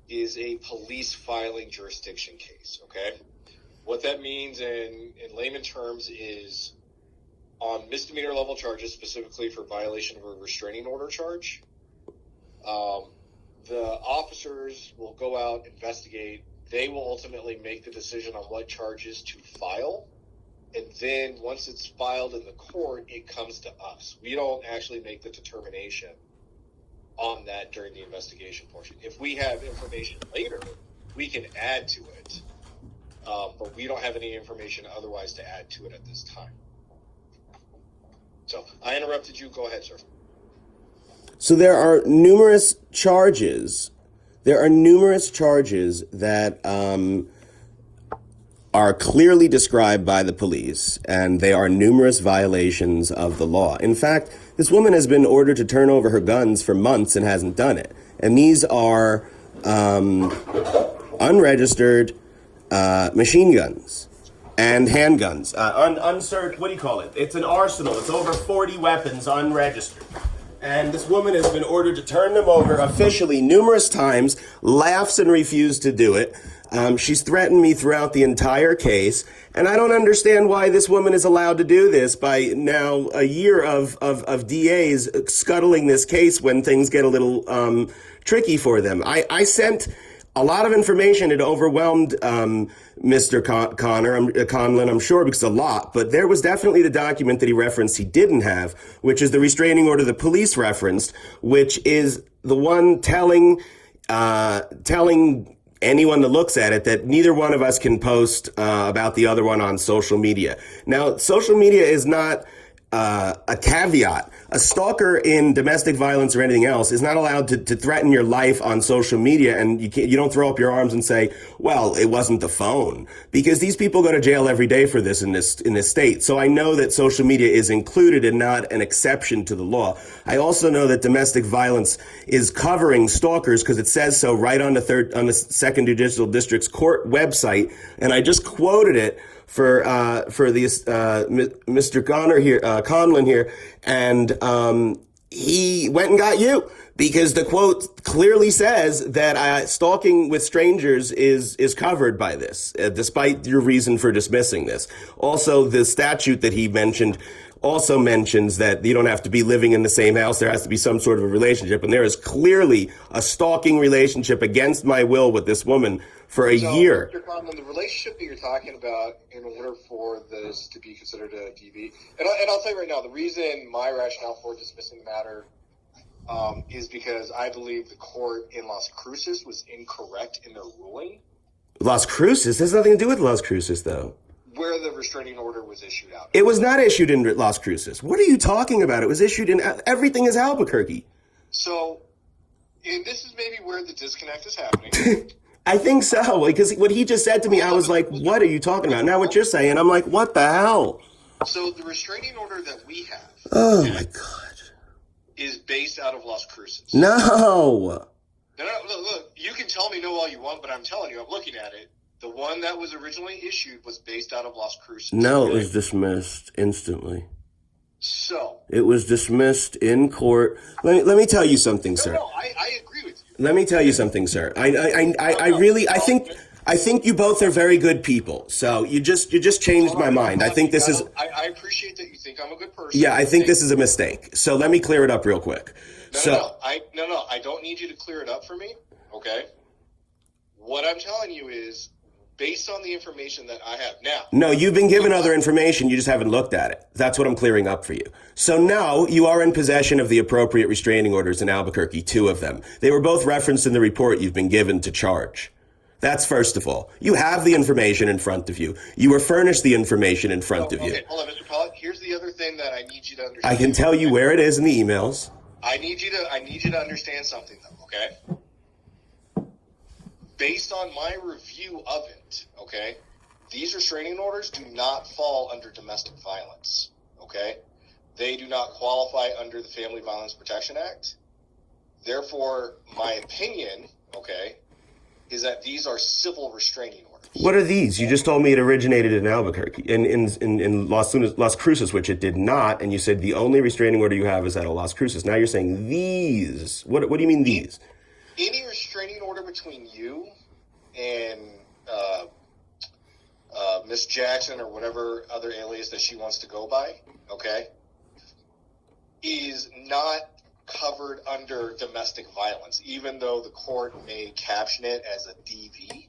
is a police filing jurisdiction case, okay? What that means in layman terms is on misdemeanor level charges, specifically for violation of a restraining order charge, the officers will go out, investigate. They will ultimately make the decision on what charges to file. And then once it's filed in the court, it comes to us. We don't actually make the determination on that during the investigation portion. If we have information later, we can add to it. But we don't have any information otherwise to add to it at this time. So I interrupted you. Go ahead, sir. So there are numerous charges. There are numerous charges that are clearly described by the police, and they are numerous violations of the law. In fact, this woman has been ordered to turn over her guns for months and hasn't done it. And these are unregistered machine guns and handguns. What do you call it? It's an arsenal. It's over 40 weapons unregistered. And this woman has been ordered to turn them over officially numerous times, laughs and refuses to do it. She's threatened me throughout the entire case, and I don't understand why this woman is allowed to do this by now a year of DAs scuttling this case when things get a little tricky for them. I sent a lot of information. It overwhelmed Mr. Conlon, I'm sure, because a lot. But there was definitely the document that he referenced he didn't have, which is the restraining order the police referenced, which is the one telling anyone that looks at it that neither one of us can post about the other one on social media. Now, social media is not a caveat. A stalker in domestic violence or anything else is not allowed to threaten your life on social media, and you don't throw up your arms and say, well, it wasn't the phone, because these people go to jail every day for this in this state. So I know that social media is included and not an exception to the law. I also know that domestic violence is covering stalkers because it says so right on the Second Judicial District's court website, and I just quoted it for Mr. Conlon here, and he went and got you because the quote clearly says that stalking with strangers is covered by this, despite your reason for dismissing this. Also, the statute that he mentioned also mentions that you don't have to be living in the same house. There has to be some sort of a relationship, and there is clearly a stalking relationship against my will with this woman for a year. Mr. Conlon, the relationship that you're talking about, in order for this to be considered a DV, and I'll tell you right now, the reason my rationale for dismissing the matter is because I believe the court in Las Cruces was incorrect in their ruling. Las Cruces? There's nothing to do with Las Cruces, though. Where the restraining order was issued out. It was not issued in Las Cruces. What are you talking about? It was issued in everything is Albuquerque. So, and this is maybe where the disconnect is happening. I think so, because what he just said to me, I was like, what are you talking about? Now what you're saying, I'm like, what the hell? So the restraining order that we have, oh my God, is based out of Las Cruces. No. Look, you can tell me no all you want, but I'm telling you, I'm looking at it. The one that was originally issued was based out of Las Cruces. No, it was dismissed instantly. So it was dismissed in court. Let me tell you something, sir. No, I agree with you. Let me tell you something, sir. I think you both are very good people. So you just changed my mind. I think this is. I appreciate that you think I'm a good person. Yeah, I think this is a mistake. So let me clear it up real quick. No, I don't need you to clear it up for me. Okay. What I'm telling you is, based on the information that I have now. No, you've been given other information. You just haven't looked at it. That's what I'm clearing up for you. So now you are in possession of the appropriate restraining orders in Albuquerque, 2 of them. They were both referenced in the report you've been given to charge. That's first of all. You have the information in front of you. You were furnished the information in front of you. Okay, hold on, Mr. Pollock. Here's the other thing that I need you to understand. I can tell you where it is in the emails. I need you to understand something, though, okay? Based on my review of it, okay, these restraining orders do not fall under domestic violence, okay? They do not qualify under the Family Violence Protection Act. Therefore, my opinion, okay, is that these are civil restraining orders. What are these? You just told me it originated in Albuquerque, in Las Cruces, which it did not, and you said the only restraining order you have is out of Las Cruces. Now you're saying these. What do you mean these? Any restraining order between you and Miss Jackson or whatever other alias that she wants to go by, okay, is not covered under domestic violence, even though the court may caption it as a DV.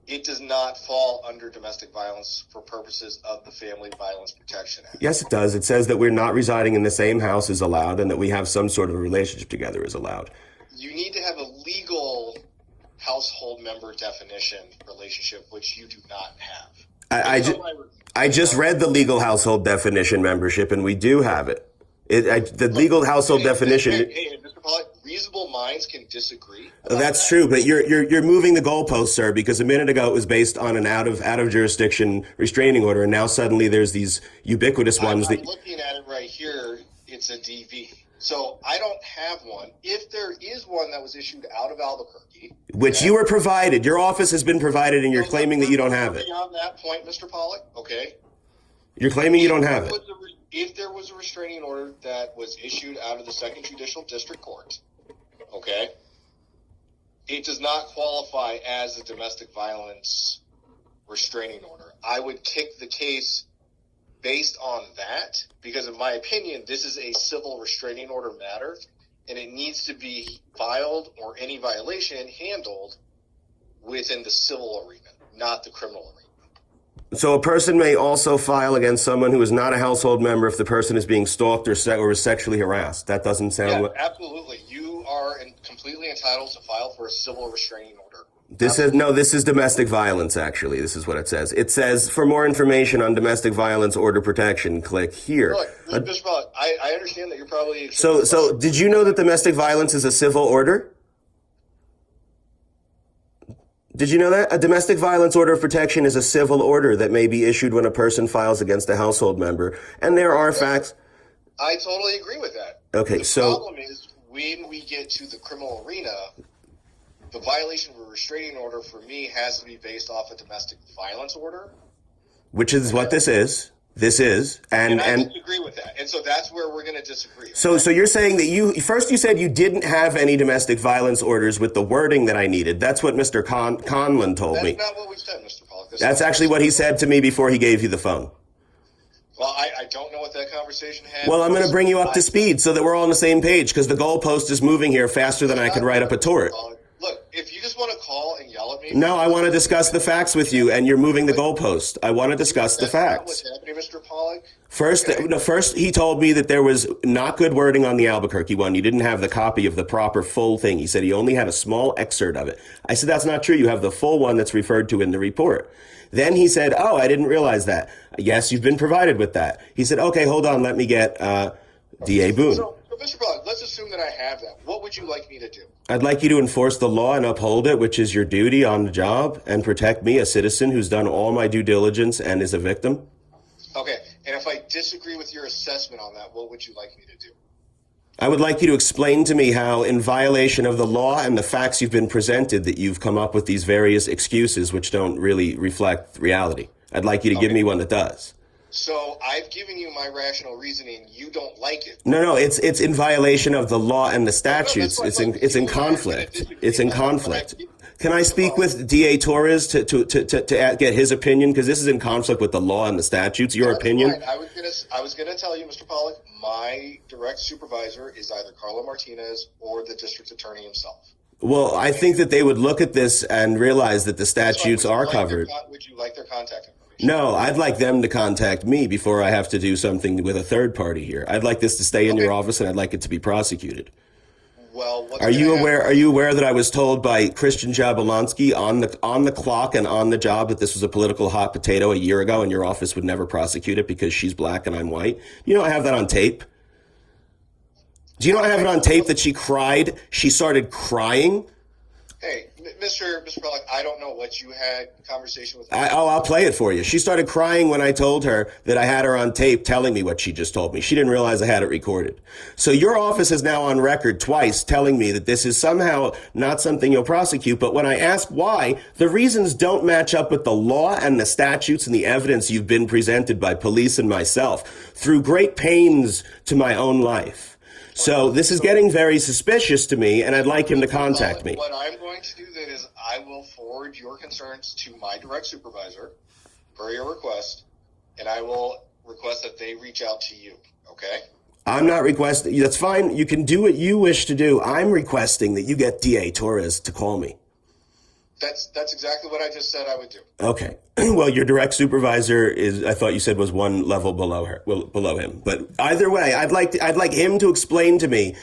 It does not fall under domestic violence for purposes of the Family Violence Protection Act. Yes, it does. It says that we're not residing in the same house is allowed and that we have some sort of a relationship together is allowed. You need to have a legal household member definition relationship, which you do not have. I just read the legal household definition membership, and we do have it. The legal household definition. Hey, Mr. Pollock, reasonable minds can disagree. That's true, but you're moving the goalposts, sir. Because a minute ago it was based on an out of jurisdiction restraining order, and now suddenly there's these ubiquitous ones. I'm looking at it right here. It's a DV. So I don't have one. If there is one that was issued out of Albuquerque, which you were provided, your office has been provided, and you're claiming that you don't have it. Beyond that point, Mr. Pollock, okay. You're claiming you don't have it. If there was a restraining order that was issued out of the Second Judicial District Court, okay, it does not qualify as a domestic violence restraining order. I would kick the case based on that, because in my opinion, this is a civil restraining order matter, and it needs to be filed or any violation handled within the civil arena, not the criminal arena. So a person may also file against someone who is not a household member if the person is being stalked or is sexually harassed. That doesn't sound... Yeah, absolutely. You are completely entitled to file for a civil restraining order. This is domestic violence, actually. This is what it says. It says, for more information on domestic violence order protection, click here. Look, Mr. Pollock, I understand that you're probably... So did you know that domestic violence is a civil order? Did you know that? A domestic violence order of protection is a civil order that may be issued when a person files against a household member. And there are facts... I totally agree with that. Okay, the problem is, when we get to the criminal arena, the violation of a restraining order for me has to be based off a domestic violence order. Which is what this is. This is. And I disagree with that. And so that's where we're going to disagree. So you're saying that you said you didn't have any domestic violence orders with the wording that I needed. That's what Mr. Conlon told me. That's not what we said, Mr. Pollock. That's actually what he said to me before he gave you the phone. Well, I don't know what that conversation had. Well, I'm going to bring you up to speed so that we're all on the same page, because the goalpost is moving here faster than I could write up a tort. Look, if you just want to call and yell at me... No, I want to discuss the facts with you, and you're moving the goalpost. I want to discuss the facts. That's not what's happening, Mr. Pollock. First, he told me that there was not good wording on the Albuquerque one. You didn't have the copy of the proper full thing. He said he only had a small excerpt of it. I said, that's not true. You have the full one that's referred to in the report. Then he said, oh, I didn't realize that. Yes, you've been provided with that. He said, okay, hold on. Let me get D.A. Boone. So, Mr. Pollock, let's assume that I have that. What would you like me to do? I'd like you to enforce the law and uphold it, which is your duty on the job, and protect me, a citizen who's done all my due diligence and is a victim. Okay, and if I disagree with your assessment on that, what would you like me to do? I would like you to explain to me how, in violation of the law and the facts you've been presented, that you've come up with these various excuses which don't really reflect reality. I'd like you to give me one that does. So I've given you my rational reasoning. You don't like it. No, it's in violation of the law and the statutes. It's in conflict. It's in conflict. Can I speak with D.A. Torrez to get his opinion? Because this is in conflict with the law and the statutes. Your opinion? I was gonna tell you, Mr. Pollock, my direct supervisor is either Carlo Martinez or the district attorney himself. Well, I think that they would look at this and realize that the statutes are covered. Would you like their contact information? No, I'd like them to contact me before I have to do something with a third party here. I'd like this to stay in your office, and I'd like it to be prosecuted. Well, are you aware that I was told by Christian Jablonski on the clock and on the job that this was a political hot potato a year ago, and your office would never prosecute it because she's black and I'm white? You know I have that on tape. Do you know I have it on tape that she cried? She started crying. Hey, Mr. Pollock, I don't know what you had conversation with. I'll play it for you. She started crying when I told her that I had her on tape telling me what she just told me. She didn't realize I had it recorded. So your office is now on record twice telling me that this is somehow not something you'll prosecute. But when I ask why, the reasons don't match up with the law and the statutes and the evidence you've been presented by police and myself through great pains to my own life. So this is getting very suspicious to me, and I'd like him to contact me. What I'm going to do then is I will forward your concerns to my direct supervisor per your request, and I will request that they reach out to you, okay? I'm not requesting. That's fine. You can do what you wish to do. I'm requesting that you get D.A. Torrez to call me. That's exactly what I just said I would do. Okay. Well, your direct supervisor is, I thought you said, was one level below him. But either way, I'd like him to explain to me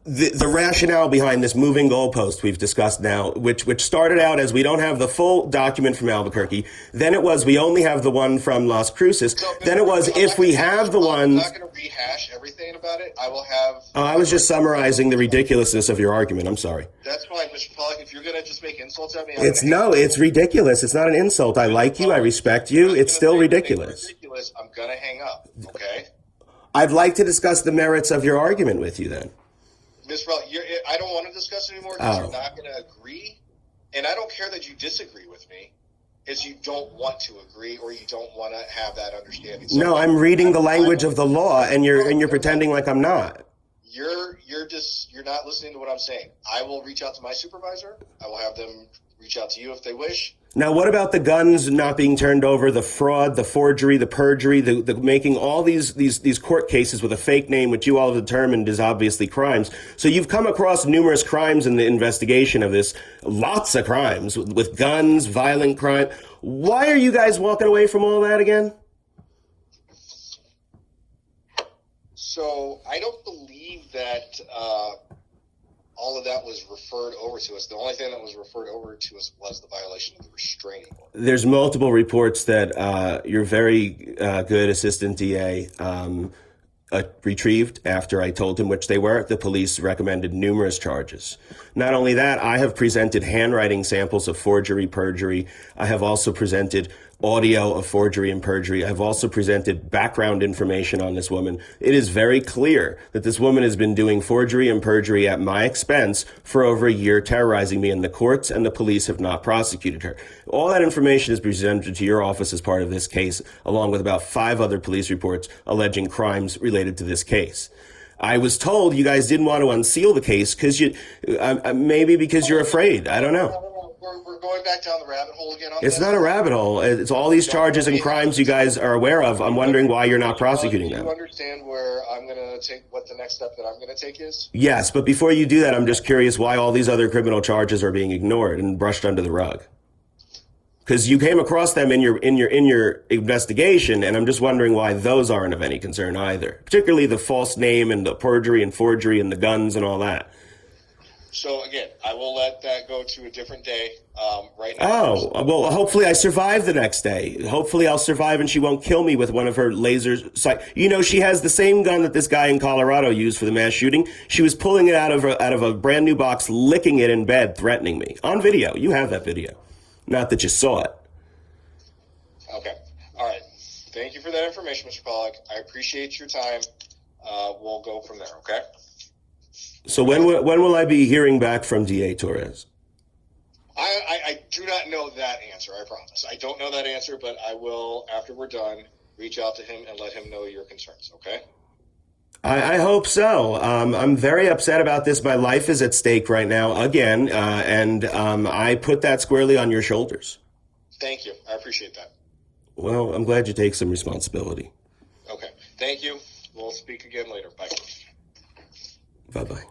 the rationale behind this moving goalpost we've discussed now, which started out as we don't have the full document from Albuquerque. Then it was we only have the one from Las Cruces. So, then it was if we have the one. I'm not going to rehash everything about it. I will have. I was just summarizing the ridiculousness of your argument. I'm sorry. That's fine, Mr. Pollock. If you're going to just make insults at me, it's ridiculous. It's not an insult. I like you. I respect you. It's still ridiculous. I'm going to hang up. Okay. I'd like to discuss the merits of your argument with you then. Mr. Pollock, I don't want to discuss it anymore because you're not going to agree. And I don't care that you disagree with me. It's you don't want to agree or you don't want to have that understanding. So no, I'm reading the language of the law, and you're pretending like I'm not. You're not listening to what I'm saying. I will reach out to my supervisor. I will have them reach out to you if they wish. Now, what about the guns not being turned over, the fraud, the forgery, the perjury, the making all these court cases with a fake name, which you all have determined is obviously crimes? So you've come across numerous crimes in the investigation of this, lots of crimes with guns, violent crime. Why are you guys walking away from all that again? So I don't believe that all of that was referred over to us. The only thing that was referred over to us was the violation of the restraining order. There's multiple reports that your very good assistant DA retrieved after I told him which they were. The police recommended numerous charges. Not only that, I have presented handwriting samples of forgery, perjury. I have also presented audio of forgery and perjury. I've also presented background information on this woman. It is very clear that this woman has been doing forgery and perjury at my expense for over a year, terrorizing me, and the courts and the police have not prosecuted her. All that information is presented to your office as part of this case, along with about 5 other police reports alleging crimes related to this case. I was told you guys didn't want to unseal the case because maybe because you're afraid. I don't know. We're going back down the rabbit hole again on It's this. not a rabbit hole. It's all these charges and crimes you guys are aware of. I'm wondering why you're not prosecuting them. Do you understand where I'm going to take, what the next step that I'm going to take is? Yes, but before you do that, I'm just curious why all these other criminal charges are being ignored and brushed under the rug. Because you came across them in your investigation, and I'm just wondering why those aren't of any concern either. Particularly the false name and the perjury and forgery and the guns and all that. So again, I will let that go to a different day. Right now. Oh, well, hopefully I survive the next day. Hopefully I'll survive and she won't kill me with one of her lasers. You know, she has the same gun that this guy in Colorado used for the mass shooting. She was pulling it out of a brand new box, licking it in bed, threatening me. On video. You have that video. Not that you saw it. Okay. All right. Thank you for that information, Mr. Pollack. I appreciate your time. We'll go from there, okay? So when will I be hearing back from DA Torrez? I do not know that answer, I promise. I don't know that answer, but I will, after we're done, reach out to him and let him know your concerns, okay? I hope so. I'm very upset about this. My life is at stake right now again, and I put that squarely on your shoulders. Thank you. I appreciate that. Well, I'm glad you take some responsibility. Okay. Thank you. We'll speak again later. Bye. Bye-bye.